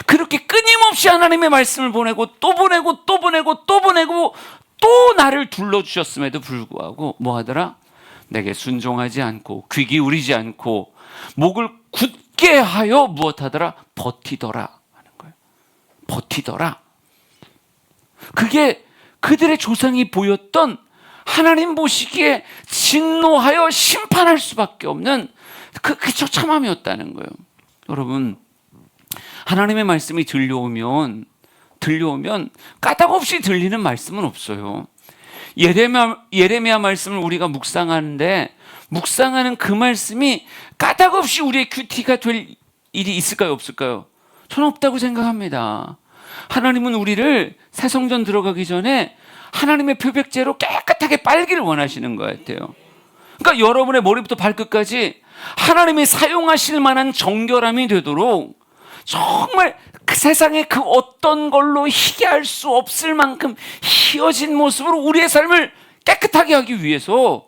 그렇게 끊임없이 하나님의 말씀을 보내고 또 보내고 또 보내고 또 보내고 또 나를 둘러주셨음에도 불구하고 뭐 하더라? 내게 순종하지 않고 귀 기울이지 않고 목을 굳게 하여 무엇하더라? 버티더라 하는 거예요. 버티더라. 그게 그들의 조상이 보였던 하나님 보시기에 진노하여 심판할 수밖에 없는 그 처참함이었다는 거예요. 여러분, 하나님의 말씀이 들려오면 까닭없이 들리는 말씀은 없어요. 예레미야 말씀을 우리가 묵상하는데, 묵상하는 그 말씀이 까닭없이 우리의 큐티가 될 일이 있을까요, 없을까요? 저는 없다고 생각합니다. 하나님은 우리를 새 성전 들어가기 전에 하나님의 표백제로 깨끗하게 빨기를 원하시는 것 같아요. 그러니까 여러분의 머리부터 발끝까지 하나님이 사용하실 만한 정결함이 되도록 정말 그 세상의 그 어떤 걸로 희게할 수 없을 만큼 희어진 모습으로 우리의 삶을 깨끗하게 하기 위해서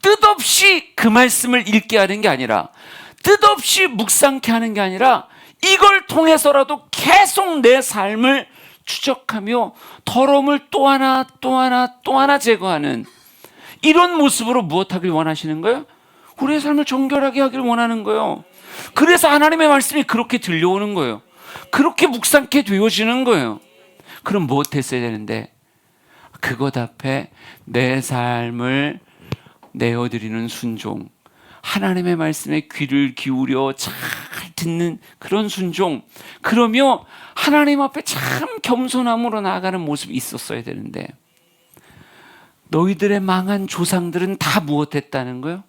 뜻없이 그 말씀을 읽게 하는 게 아니라, 뜻없이 묵상케 하는 게 아니라, 이걸 통해서라도 계속 내 삶을 추적하며 더러움을 또 하나 제거하는 이런 모습으로 무엇하길 원하시는 거예요? 우리의 삶을 정결하게 하길 원하는 거예요. 그래서 하나님의 말씀이 그렇게 들려오는 거예요. 그렇게 묵상케 되어지는 거예요. 그럼 무엇 했어야 되는데? 그것 앞에 내 삶을 내어드리는 순종, 하나님의 말씀에 귀를 기울여 잘 듣는 그런 순종, 그러며 하나님 앞에 참 겸손함으로 나아가는 모습이 있었어야 되는데, 너희들의 망한 조상들은 다 무엇했다는 거예요?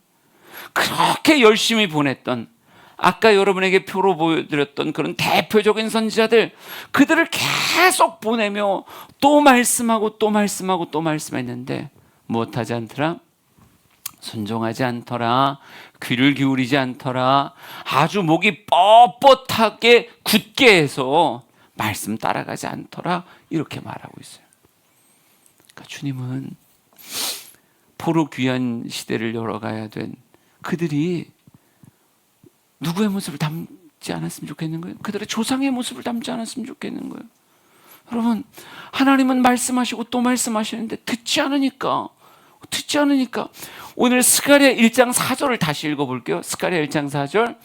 그렇게 열심히 보냈던, 아까 여러분에게 표로 보여드렸던 그런 대표적인 선지자들, 그들을 계속 보내며 또 말씀하고 또 말씀하고 또 말씀했는데 무엇하지 않더라? 순종하지 않더라. 귀를 기울이지 않더라. 아주 목이 뻣뻣하게 굳게 해서 말씀 따라가지 않더라. 이렇게 말하고 있어요. 그러니까 주님은 포로 귀한 시대를 열어가야 된 그들이 누구의 모습을 담지 않았으면 좋겠는 거예요? 그들의 조상의 모습을 담지 않았으면 좋겠는 거예요. 여러분, 하나님은 말씀하시고 또 말씀하시는데 듣지 않으니까 오늘 스가랴 1장 4절을 다시 읽어볼게요. 스가랴 1장 4절,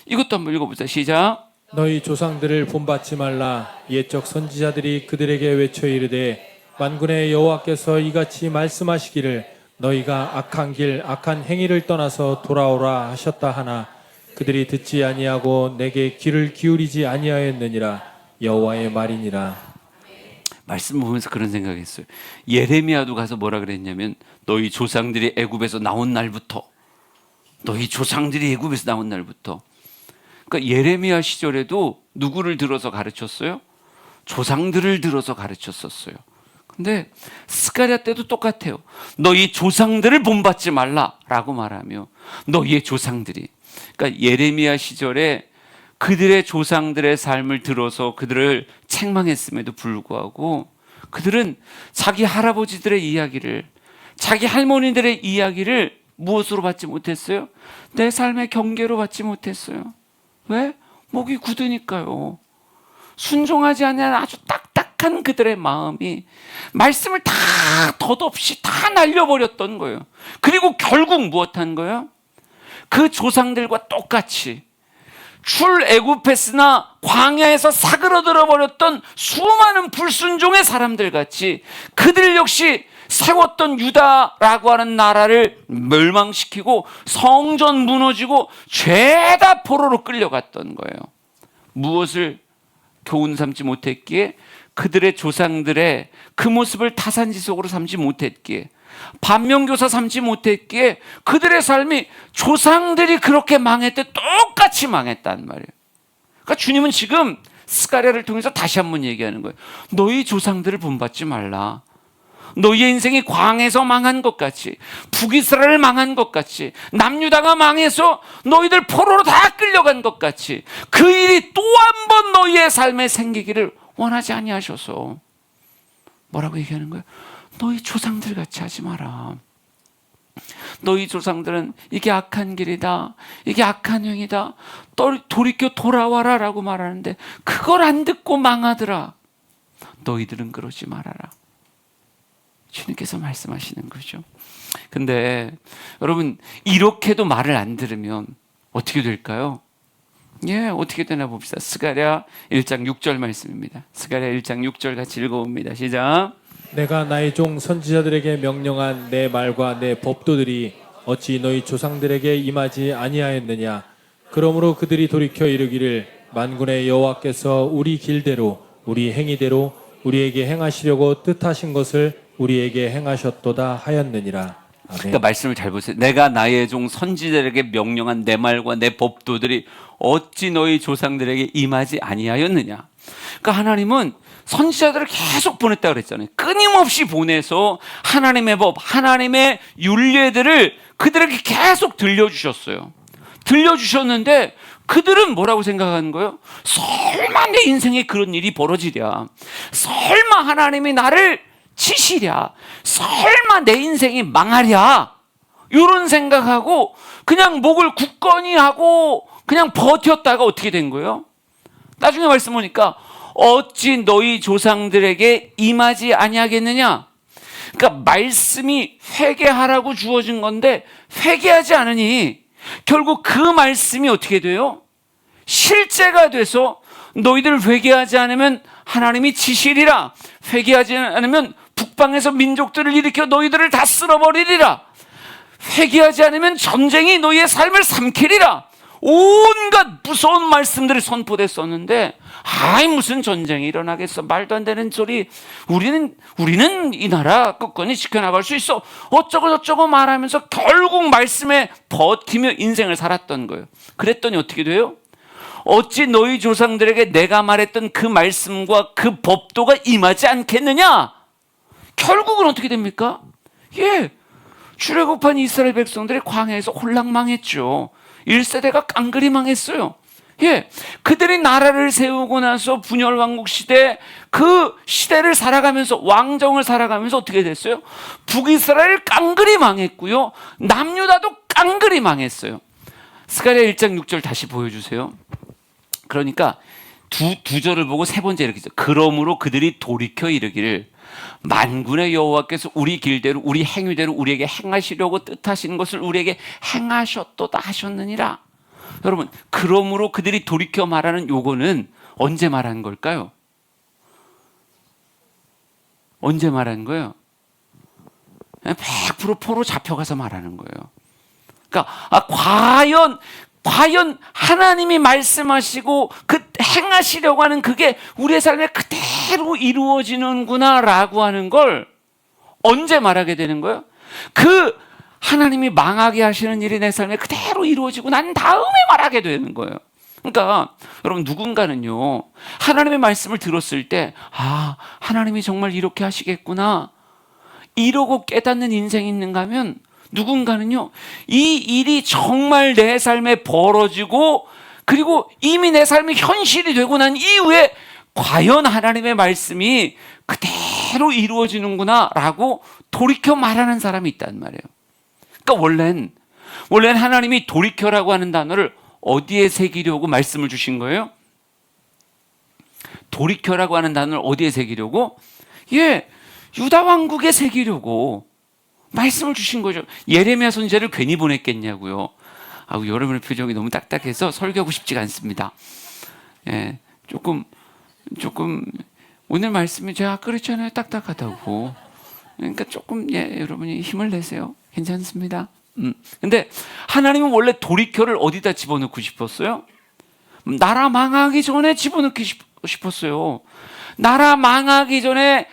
이것도 한번 읽어보자. 시작. 너희 조상들을 본받지 말라. 옛적 선지자들이 그들에게 외쳐 이르되 만군의 여호와께서 이같이 말씀하시기를 너희가 악한 길 악한 행위를 떠나서 돌아오라 하셨다 하나 그들이 듣지 아니하고 내게 귀를 기울이지 아니하였느니라. 여호와의 말이니라. 말씀 보면서 그런 생각했어요. 예레미야도 가서 뭐라 그랬냐면, 너희 조상들이 애굽에서 나온 날부터, 그러니까 예레미야 시절에도 누구를 들어서 가르쳤어요? 조상들을 들어서 가르쳤었어요. 근데 스가랴 때도 똑같아요. 너희 조상들을 본받지 말라라고 말하며 너희의 조상들이, 그러니까 예레미야 시절에 그들의 조상들의 삶을 들어서 그들을 책망했음에도 불구하고 그들은 자기 할아버지들의 이야기를, 자기 할머니들의 이야기를 무엇으로 받지 못했어요? 내 삶의 경계로 받지 못했어요. 왜? 목이 굳으니까요. 순종하지 않는 아주 딱딱한 그들의 마음이 말씀을 다 덧없이 다 날려버렸던 거예요. 그리고 결국 무엇한 거예요? 그 조상들과 똑같이 출애굽했으나 광야에서 사그러들어 버렸던 수많은 불순종의 사람들 같이 그들 역시 세웠던 유다라고 하는 나라를 멸망시키고 성전 무너지고 죄다 포로로 끌려갔던 거예요. 무엇을 교훈 삼지 못했기에? 그들의 조상들의 그 모습을 타산지석으로 삼지 못했기에, 반면교사 삼지 못했기에 그들의 삶이 조상들이 그렇게 망했대 똑같이 망했단 말이에요. 그러니까 주님은 지금 스가랴를 통해서 다시 한번 얘기하는 거예요. 너희 조상들을 본받지 말라. 너희의 인생이 광에서 망한 것 같이, 북이스라엘 망한 것 같이, 남유다가 망해서 너희들 포로로 다 끌려간 것 같이 그 일이 또 한 번 너희의 삶에 생기기를 원하지 아니하셔서 뭐라고 얘기하는 거예요? 너희 조상들 같이 하지 마라. 너희 조상들은 이게 악한 길이다, 이게 악한 행위다, 돌이켜 돌아와라 라고 말하는데 그걸 안 듣고 망하더라. 너희들은 그러지 말아라. 주님께서 말씀하시는 거죠. 근데 여러분, 이렇게도 말을 안 들으면 어떻게 될까요? 어떻게 되나 봅시다. 스가랴 1장 6절 말씀입니다. 스가랴 1장 6절 같이 읽어봅니다. 시작. 내가 나의 종 선지자들에게 명령한 내 말과 내 법도들이 어찌 너희 조상들에게 임하지 아니하였느냐. 그러므로 그들이 돌이켜 이르기를 만군의 여호와께서 우리 길대로 우리 행위대로 우리에게 행하시려고 뜻하신 것을 우리에게 행하셨도다 하였느니라. 그러니까 말씀을 잘 보세요. 내가 나의 종 선지자들에게 명령한 내 말과 내 법도들이 어찌 너희 조상들에게 임하지 아니하였느냐. 그러니까 하나님은 선지자들을 계속 보냈다 그랬잖아요. 끊임없이 보내서 하나님의 법, 하나님의 율례들을 그들에게 계속 들려주셨어요. 들려주셨는데 그들은 뭐라고 생각하는 거예요? 설마 내 인생에 그런 일이 벌어지랴. 설마 하나님이 나를 치시랴. 설마 내 인생이 망하랴. 이런 생각하고 그냥 목을 굳건히 하고 그냥 버텼다가 어떻게 된 거예요? 나중에 말씀 보니까 어찌 너희 조상들에게 임하지 아니하겠느냐. 그러니까 말씀이 회개하라고 주어진 건데 회개하지 않으니 결국 그 말씀이 어떻게 돼요? 실제가 돼서 너희들 회개하지 않으면 하나님이 치시리라. 회개하지 않으면 북방에서 민족들을 일으켜 너희들을 다 쓸어버리리라. 회개하지 않으면 전쟁이 너희의 삶을 삼키리라. 온갖 무서운 말씀들이 선포됐었는데 무슨 전쟁이 일어나겠어. 말도 안 되는 소리. 우리는 이 나라 끝까지 지켜나갈 수 있어. 어쩌고 저쩌고 말하면서 결국 말씀에 버티며 인생을 살았던 거예요. 그랬더니 어떻게 돼요? 어찌 너희 조상들에게 내가 말했던 그 말씀과 그 법도가 임하지 않겠느냐? 결국은 어떻게 됩니까? 출애굽한 이스라엘 백성들이 광야에서 홀랑 망했죠. 1세대가 깡그리 망했어요. 그들이 나라를 세우고 나서 분열 왕국 시대, 그 시대를 살아가면서 왕정을 살아가면서 어떻게 됐어요? 북이스라엘 깡그리 망했고요. 남유다도 깡그리 망했어요. 스가랴 1장 6절 다시 보여주세요. 그러니까 두 절을 보고 세 번째 이렇게 있어요. 그러므로 그들이 돌이켜 이르기를 만군의 여호와께서 우리 길대로 우리 행위대로 우리에게 행하시려고 뜻하시는 것을 우리에게 행하셨도다 하셨느니라. 여러분, 그러므로 그들이 돌이켜 말하는 요거는 언제 말한 걸까요? 언제 말한 거예요? 100% 포로 잡혀가서 말하는 거예요. 그러니까 과연 하나님이 말씀하시고 그 행하시려고 하는 그게 우리의 삶에 그대로 이루어지는구나라고 하는 걸 언제 말하게 되는 거예요? 그 하나님이 망하게 하시는 일이 내 삶에 그대로 이루어지고 난 다음에 말하게 되는 거예요. 그러니까 여러분, 누군가는요 하나님의 말씀을 들었을 때 하나님이 정말 이렇게 하시겠구나 이러고 깨닫는 인생이 있는가 하면, 누군가는요 이 일이 정말 내 삶에 벌어지고 그리고 이미 내 삶이 현실이 되고 난 이후에 과연 하나님의 말씀이 그대로 이루어지는구나 라고 돌이켜 말하는 사람이 있단 말이에요. 그러니까 원래는 하나님이 돌이켜라고 하는 단어를 어디에 새기려고 말씀을 주신 거예요? 돌이켜라고 하는 단어를 어디에 새기려고? 유다 왕국에 새기려고 말씀을 주신 거죠. 예레미야 선지자를 괜히 보냈겠냐고요. 여러분의 표정이 너무 딱딱해서 설교하고 싶지가 않습니다. 조금 오늘 말씀이 제가 그랬잖아요, 딱딱하다고. 그러니까 조금 여러분이 힘을 내세요. 괜찮습니다. 근데 하나님은 원래 돌이켜를 어디다 집어넣고 싶었어요? 나라 망하기 전에 집어넣기 싶었어요. 나라 망하기 전에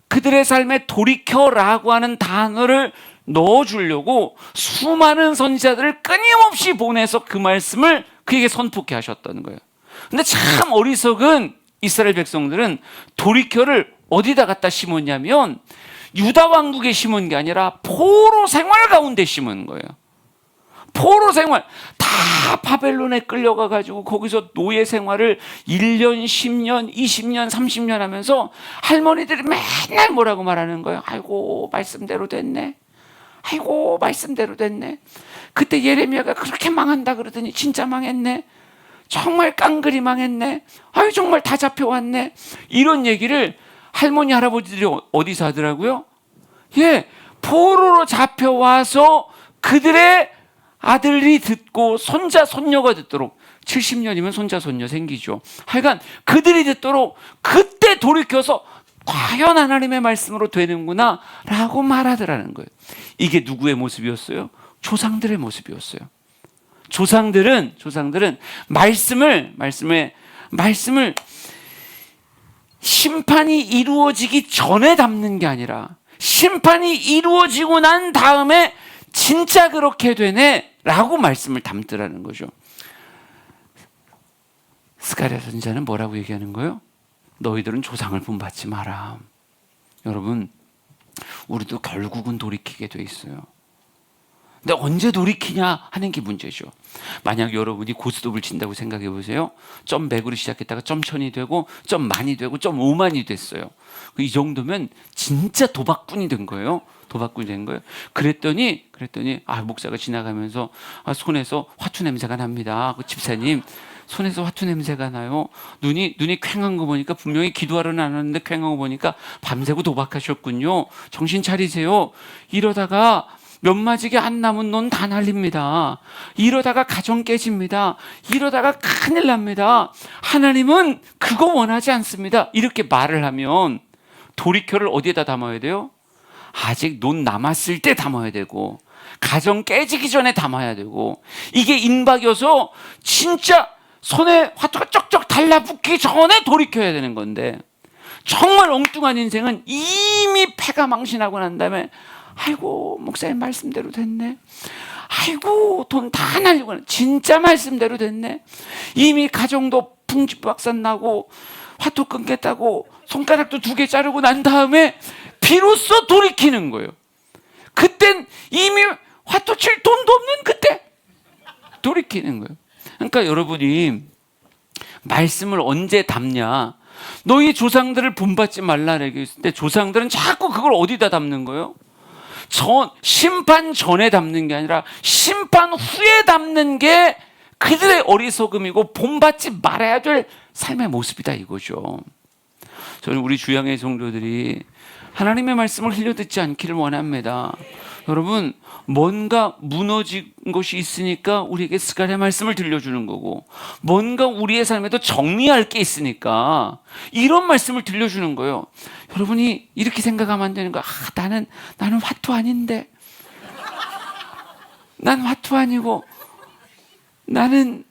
그들의 삶에 돌이켜라고 하는 단어를 넣어주려고 수많은 선지자들을 끊임없이 보내서 그 말씀을 그에게 선포케 하셨다는 거예요. 근데 참 어리석은 이스라엘 백성들은 돌이켜를 어디다 갖다 심었냐면 유다 왕국에 심은 게 아니라 포로 생활 가운데 심은 거예요. 포로 생활, 다 바벨론에 끌려가 가지고 거기서 노예 생활을 1년, 10년, 20년, 30년 하면서 할머니들이 맨날 뭐라고 말하는 거예요? 아이고 말씀대로 됐네. 아이고 말씀대로 됐네. 그때 예레미야가 그렇게 망한다 그러더니 진짜 망했네. 정말 깡그리 망했네. 아유 정말 다 잡혀왔네. 이런 얘기를 할머니 할아버지들이 어디서 하더라고요? 포로로 잡혀와서 그들의 아들이 듣고 손자 손녀가 듣도록, 70년이면 손자 손녀 생기죠. 하여간 그들이 듣도록 그때 돌이켜서 과연 하나님의 말씀으로 되는구나 라고 말하더라는 거예요. 이게 누구의 모습이었어요? 조상들의 모습이었어요. 조상들은 말씀을 심판이 이루어지기 전에 담는 게 아니라 심판이 이루어지고 난 다음에 진짜 그렇게 되네 라고 말씀을 담더라는 거죠. 스가랴 선지자는 뭐라고 얘기하는 거예요? 너희들은 조상을 본받지 마라. 여러분, 우리도 결국은 돌이키게 돼 있어요. 근데 언제 돌이키냐 하는 게 문제죠. 만약 여러분이 고스톱을 친다고 생각해 보세요. 점 100으로 시작했다가 점 1000이 되고 점 만이 되고 점 5만이 됐어요. 이 정도면 진짜 도박꾼이 된 거예요. 도박꾼이 된 거예요. 그랬더니 목사가 지나가면서 손에서 화투 냄새가 납니다. 그 집사님, 손에서 화투 냄새가 나요. 눈이 퀭한 거 보니까 분명히 기도하러 나왔는데 퀭한 거 보니까 밤새고 도박하셨군요. 정신 차리세요. 이러다가 몇 마지게 안 남은 돈 다 날립니다. 이러다가 가정 깨집니다. 이러다가 큰일 납니다. 하나님은 그거 원하지 않습니다. 이렇게 말을 하면 돌이켜를 어디에다 담아야 돼요? 아직 논 남았을 때 담아야 되고, 가정 깨지기 전에 담아야 되고, 이게 임박여서 진짜 손에 화투가 쩍쩍 달라붙기 전에 돌이켜야 되는 건데, 정말 엉뚱한 인생은 이미 패가 망신하고 난 다음에 아이고 목사님 말씀대로 됐네, 아이고 돈 다 날리고, 진짜 말씀대로 됐네, 이미 가정도 풍지박산 나고 화투 끊겠다고 손가락도 2개 자르고 난 다음에 비로소 돌이키는 거예요. 그땐 이미 화투 칠 돈도 없는 그때 돌이키는 거예요. 그러니까 여러분이 말씀을 언제 담냐, 너희 조상들을 본받지 말라 얘기했을 때 조상들은 자꾸 그걸 어디다 담는 거예요? 심판 전에 담는 게 아니라 심판 후에 담는 게 그들의 어리석음이고 본받지 말아야 될 삶의 모습이다 이거죠. 저는 우리 주양의 성도들이 하나님의 말씀을 흘려듣지 않기를 원합니다. 여러분, 뭔가 무너진 것이 있으니까 우리에게 스가랴 말씀을 들려주는 거고, 뭔가 우리의 삶에도 정리할 게 있으니까 이런 말씀을 들려주는 거예요. 여러분이 이렇게 생각하면 안 되는 거야. 나는 화투 아닌데, 난 화투 아니고 나는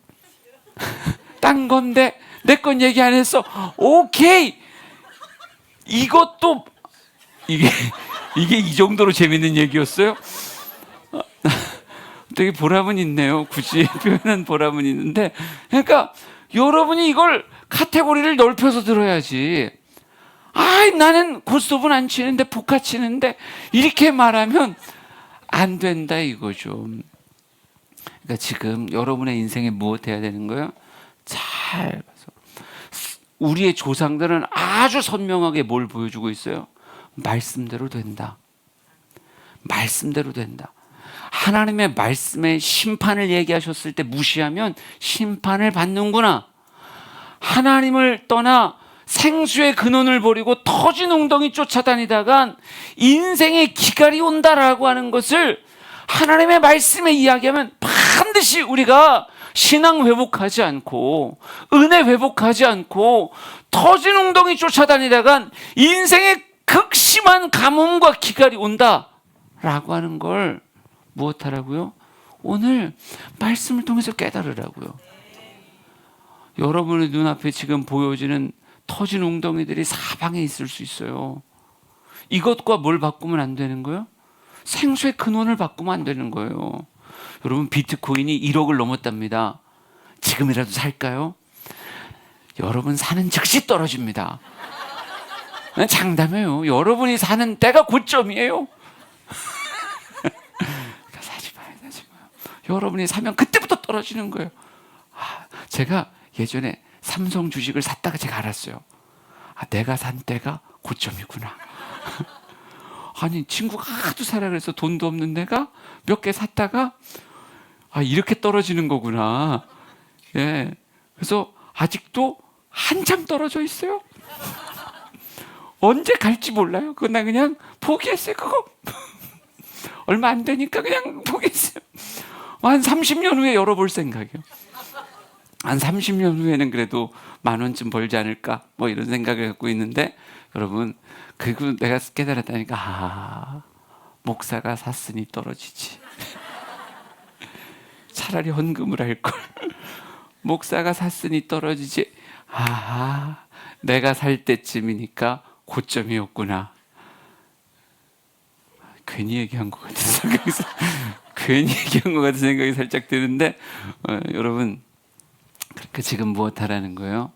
딴 건데 내 건 얘기 안 했어. 오케이, 이것도 이게 이 정도로 재밌는 얘기였어요? 되게 보람은 있네요. 굳이 표현한 보람은 있는데, 그러니까 여러분이 이걸 카테고리를 넓혀서 들어야지. 나는 고스톱은 안 치는데 포카 치는데, 이렇게 말하면 안 된다 이거죠. 그러니까 지금 여러분의 인생에 무엇 해야 되는 거예요? 잘 봐서. 우리의 조상들은 아주 선명하게 뭘 보여주고 있어요? 말씀대로 된다. 말씀대로 된다. 하나님의 말씀에 심판을 얘기하셨을 때 무시하면 심판을 받는구나. 하나님을 떠나 생수의 근원을 버리고 터진 웅덩이 쫓아다니다간 인생의 기갈이 온다라고 하는 것을 하나님의 말씀에 이야기하면 반드시 우리가 신앙 회복하지 않고 은혜 회복하지 않고 터진 웅덩이 쫓아다니다간 인생의 극심한 가뭄과 기갈이 온다라고 하는 걸 무엇하라고요? 오늘 말씀을 통해서 깨달으라고요. 여러분의 눈앞에 지금 보여지는 터진 웅덩이들이 사방에 있을 수 있어요. 이것과 뭘 바꾸면 안 되는 거예요? 생수의 근원을 바꾸면 안 되는 거예요. 여러분, 비트코인이 1억을 넘었답니다. 지금이라도 살까요? 여러분 사는 즉시 떨어집니다. 장담해요. 여러분이 사는 때가 고점이에요. 사지 마요. 여러분이 사면 그때부터 떨어지는 거예요. 제가 예전에 삼성 주식을 샀다가 제가 알았어요. 내가 산 때가 고점이구나. 아니, 친구가 하도 사라 그래서 돈도 없는 내가 몇 개 샀다가 이렇게 떨어지는 거구나. 예. 그래서 아직도 한참 떨어져 있어요. 언제 갈지 몰라요. 그거 나 그냥 포기했어요. 그거 얼마 안 되니까 그냥 포기했어요. 한 30년 후에 열어볼 생각이에요. 한 30년 후에는 그래도 10,000원쯤 벌지 않을까 뭐 이런 생각을 갖고 있는데, 여러분, 그리고 내가 깨달았다니까, 목사가 샀으니 떨어지지. 차라리 헌금을 할 걸. 목사가 샀으니 떨어지지. 내가 살 때쯤이니까 고점이었구나. 괜히 얘기한 것 같은 생각이 괜히 얘기한 것 같은 생각이 살짝 드는데 여러분 그러니까 지금 무엇하라는 거예요?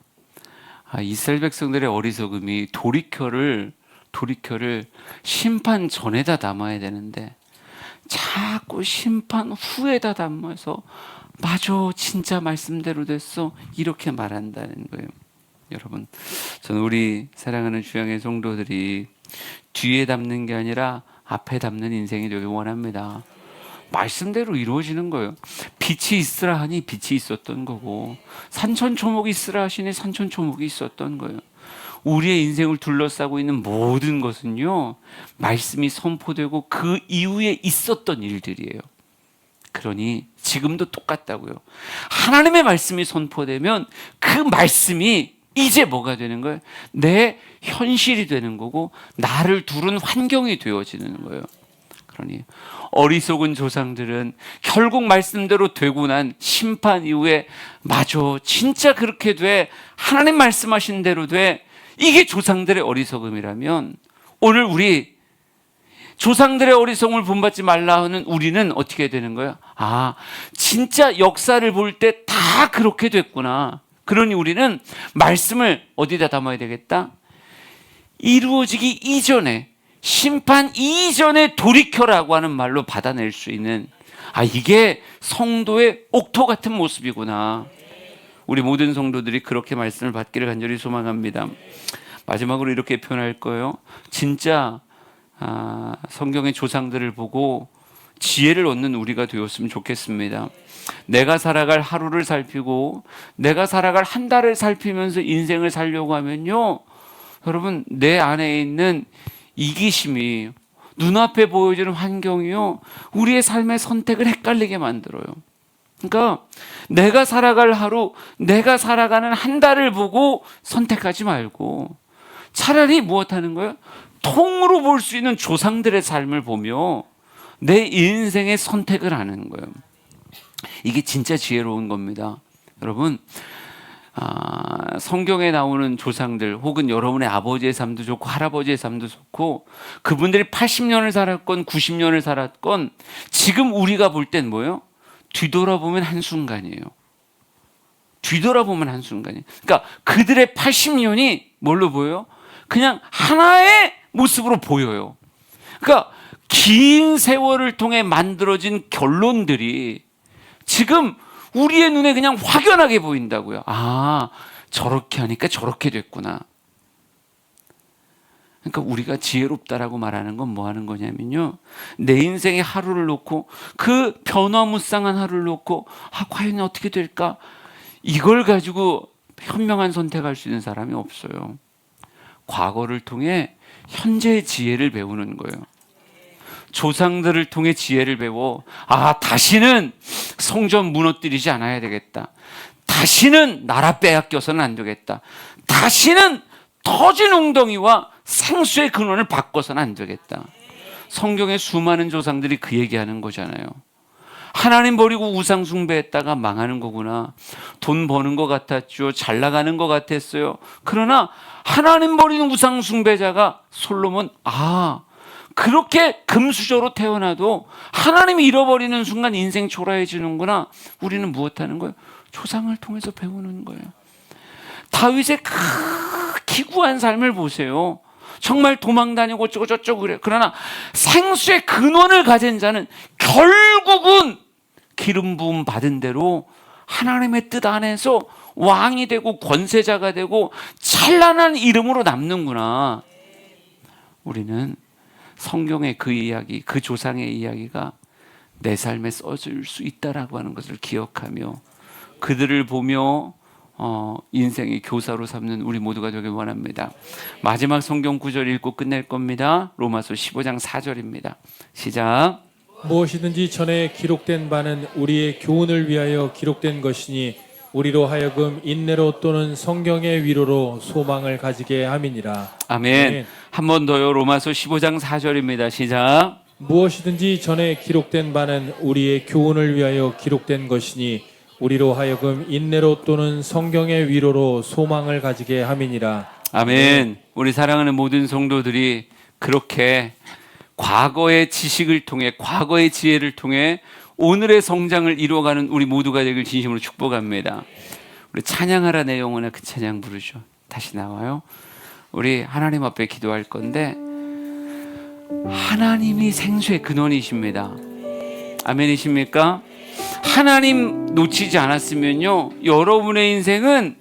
이스라엘 백성들의 어리석음이 돌이켜를 심판 전에다 담아야 되는데 자꾸 심판 후에다 담아서 맞아 진짜 말씀대로 됐어 이렇게 말한다는 거예요. 여러분 저는 우리 사랑하는 주양의 성도들이 뒤에 담는 게 아니라 앞에 담는 인생이 되길 원합니다. 말씀대로 이루어지는 거예요. 빛이 있으라 하니 빛이 있었던 거고 산천초목이 있으라 하시니 산천초목이 있었던 거예요. 우리의 인생을 둘러싸고 있는 모든 것은요 말씀이 선포되고 그 이후에 있었던 일들이에요. 그러니 지금도 똑같다고요. 하나님의 말씀이 선포되면 그 말씀이 이제 뭐가 되는 거예요? 내 현실이 되는 거고 나를 두른 환경이 되어지는 거예요. 그러니 어리석은 조상들은 결국 말씀대로 되고 난 심판 이후에 맞아 진짜 그렇게 돼 하나님 말씀하신 대로 돼 이게 조상들의 어리석음이라면 오늘 우리 조상들의 어리석음을 본받지 말라 하는 우리는 어떻게 되는 거예요? 진짜 역사를 볼 때 다 그렇게 됐구나. 그러니 우리는 말씀을 어디다 담아야 되겠다? 이루어지기 이전에 심판 이전에 돌이켜라고 하는 말로 받아낼 수 있는 이게 성도의 옥토 같은 모습이구나. 우리 모든 성도들이 그렇게 말씀을 받기를 간절히 소망합니다. 마지막으로 이렇게 표현할 거예요. 진짜 성경의 조상들을 보고 지혜를 얻는 우리가 되었으면 좋겠습니다. 내가 살아갈 하루를 살피고 내가 살아갈 한 달을 살피면서 인생을 살려고 하면요 여러분 내 안에 있는 이기심이 눈앞에 보여지는 환경이요 우리의 삶의 선택을 헷갈리게 만들어요. 그러니까 내가 살아갈 하루 내가 살아가는 한 달을 보고 선택하지 말고 차라리 무엇하는 거예요? 통으로 볼 수 있는 조상들의 삶을 보며 내 인생의 선택을 하는 거예요. 이게 진짜 지혜로운 겁니다. 여러분 성경에 나오는 조상들 혹은 여러분의 아버지의 삶도 좋고 할아버지의 삶도 좋고 그분들이 80년을 살았건 90년을 살았건 지금 우리가 볼 땐 뭐예요? 뒤돌아보면 한순간이에요. 뒤돌아보면 한순간이에요. 그러니까 그들의 80년이 뭘로 보여요? 그냥 하나의 모습으로 보여요. 그러니까 긴 세월을 통해 만들어진 결론들이 지금 우리의 눈에 그냥 확연하게 보인다고요. 저렇게 하니까 저렇게 됐구나. 그러니까 우리가 지혜롭다라고 말하는 건 뭐 하는 거냐면요. 내 인생의 하루를 놓고 그 변화무쌍한 하루를 놓고 과연 어떻게 될까? 이걸 가지고 현명한 선택할 수 있는 사람이 없어요. 과거를 통해 현재의 지혜를 배우는 거예요. 조상들을 통해 지혜를 배워 다시는 성전 무너뜨리지 않아야 되겠다. 다시는 나라 빼앗겨서는 안 되겠다. 다시는 터진 웅덩이와 생수의 근원을 바꿔서는 안 되겠다. 성경의 수많은 조상들이 그 얘기하는 거잖아요. 하나님 버리고 우상 숭배했다가 망하는 거구나. 돈 버는 것 같았죠. 잘 나가는 것 같았어요. 그러나 하나님 버리는 우상 숭배자가 솔로몬 그렇게 금수저로 태어나도 하나님이 잃어버리는 순간 인생 초라해지는구나. 우리는 무엇하는 거예요? 조상을 통해서 배우는 거예요. 다윗의 기구한 삶을 보세요. 정말 도망다니고 어쩌고 저쩌고 그래요. 그러나 생수의 근원을 가진 자는 결국은 기름 부음 받은 대로 하나님의 뜻 안에서 왕이 되고 권세자가 되고 찬란한 이름으로 남는구나. 우리는 성경의 그 이야기, 그 조상의 이야기가 내 삶에 써질 수 있다라고 하는 것을 기억하며 그들을 보며 인생의 교사로 삼는 우리 모두가 되길 원합니다. 마지막 성경 구절 읽고 끝낼 겁니다. 로마서 15장 4절입니다. 시작. 무엇이든지 전에 기록된 바는 우리의 교훈을 위하여 기록된 것이니 우리로 하여금 인내로 또는 성경의 위로로 소망을 가지게 함이니라. 아멘. 한 번 더요. 로마서 15장 4절입니다. 시작. 무엇이든지 전에 기록된 바는 우리의 교훈을 위하여 기록된 것이니 우리로 하여금 인내로 또는 성경의 위로로 소망을 가지게 함이니라. 아멘. 우리 사랑하는 모든 성도들이 그렇게 과거의 지식을 통해, 과거의 지혜를 통해 오늘의 성장을 이루어가는 우리 모두가 되길 진심으로 축복합니다. 우리 찬양하라 내 영혼아, 그 찬양 부르죠. 다시 나와요. 우리 하나님 앞에 기도할 건데, 하나님이 생수의 근원이십니다. 아멘이십니까? 하나님 놓치지 않았으면요, 여러분의 인생은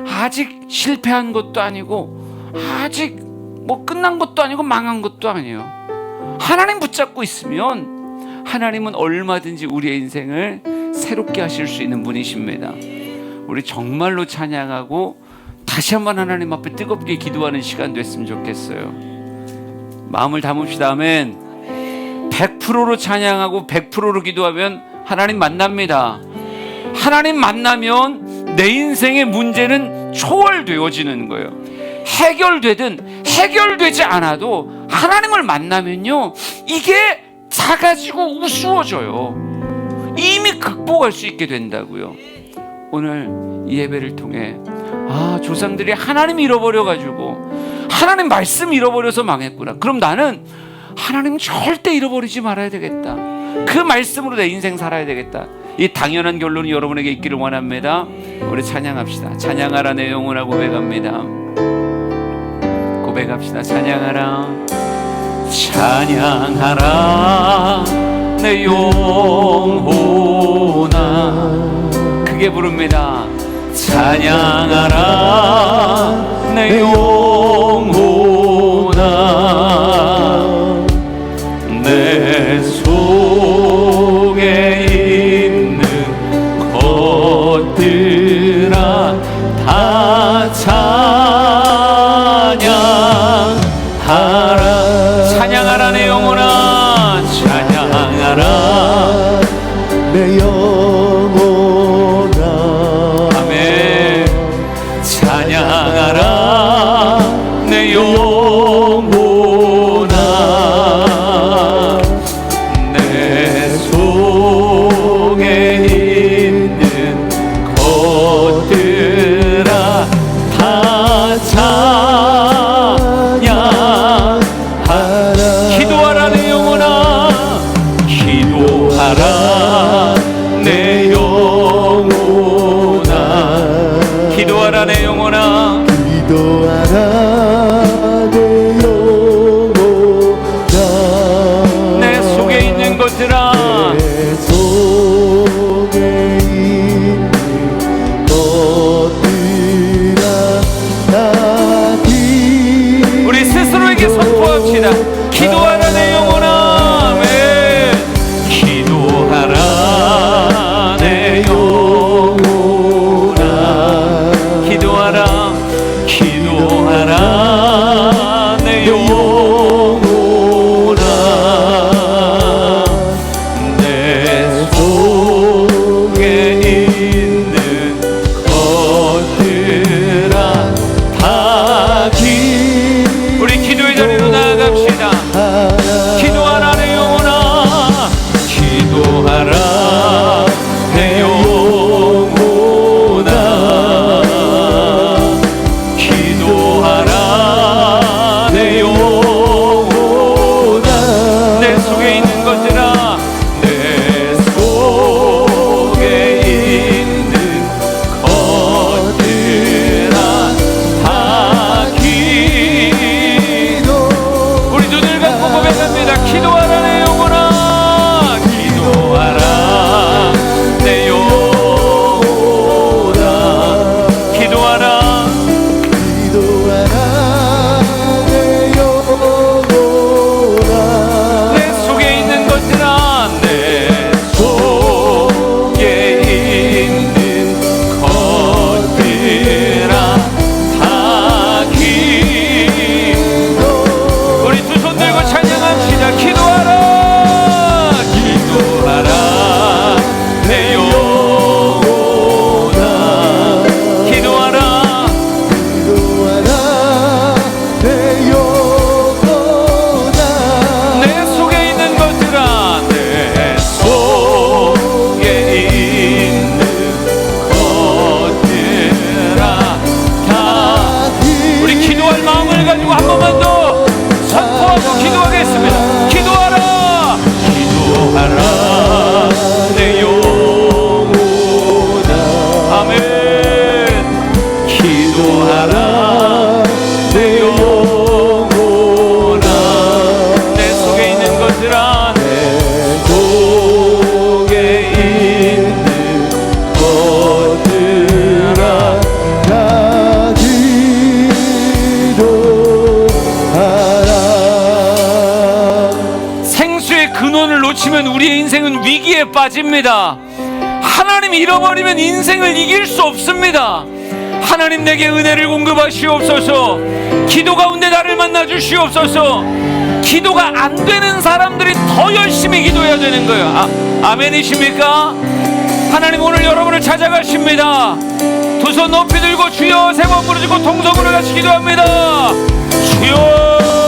아직 실패한 것도 아니고 아직 뭐 끝난 것도 아니고 망한 것도 아니에요. 하나님 붙잡고 있으면 하나님은 얼마든지 우리의 인생을 새롭게 하실 수 있는 분이십니다. 우리 정말로 찬양하고 다시 한번 하나님 앞에 뜨겁게 기도하는 시간 됐으면 좋겠어요. 마음을 담읍시다. 아멘. 100%로 찬양하고 100%로 기도하면 하나님 만납니다. 하나님 만나면 내 인생의 문제는 초월되어지는 거예요. 해결되든 해결되지 않아도 하나님을 만나면요, 이게 작아지고 우스워져요. 이미 극복할 수 있게 된다고요. 오늘 이 예배를 통해 조상들이 하나님 잃어버려가지고 하나님 말씀 잃어버려서 망했구나. 그럼 나는 하나님 절대 잃어버리지 말아야 되겠다. 그 말씀으로 내 인생 살아야 되겠다. 이 당연한 결론이 여러분에게 있기를 원합니다. 우리 찬양합시다. 찬양하라 내 영혼아 고백합니다. 고백합시다. 찬양하라, 찬양하라 내 영혼아. 크게 부릅니다. 찬양하라 내 영혼아. 내 속에 있는 것들아 다 찬양하라. 찬양하라 내 영혼아. 찬양하라 내 영혼아. 아멘. 찬양하라 내 영혼아. 내 속에 있는 것들아 다 찬양하라. 기도하라 내 영혼아. 기도하라 내 영혼아. 기도하라 내 영혼아. 기도하라 내 영혼아. 내 속에 있는 것들아. 내 속에 있는 것들아 다 우리 스스로에게 선포합시다. 기도하라 내 영혼아. 아멘. 기도하라 내 영혼아. 기도하라 기도원을 놓치면 우리의 인생은 위기에 빠집니다. 하나님 잃어버리면 인생을 이길 수 없습니다. 하나님 내게 은혜를 공급하시옵소서. 기도 가운데 나를 만나 주시옵소서. 기도가 안 되는 사람들이 더 열심히 기도해야 되는 거예요. 아멘이십니까? 하나님 오늘 여러분을 찾아가십니다. 두 손 높이 들고 주여 세 번 부르짖고 통성으로 같이 기도합니다. 주여.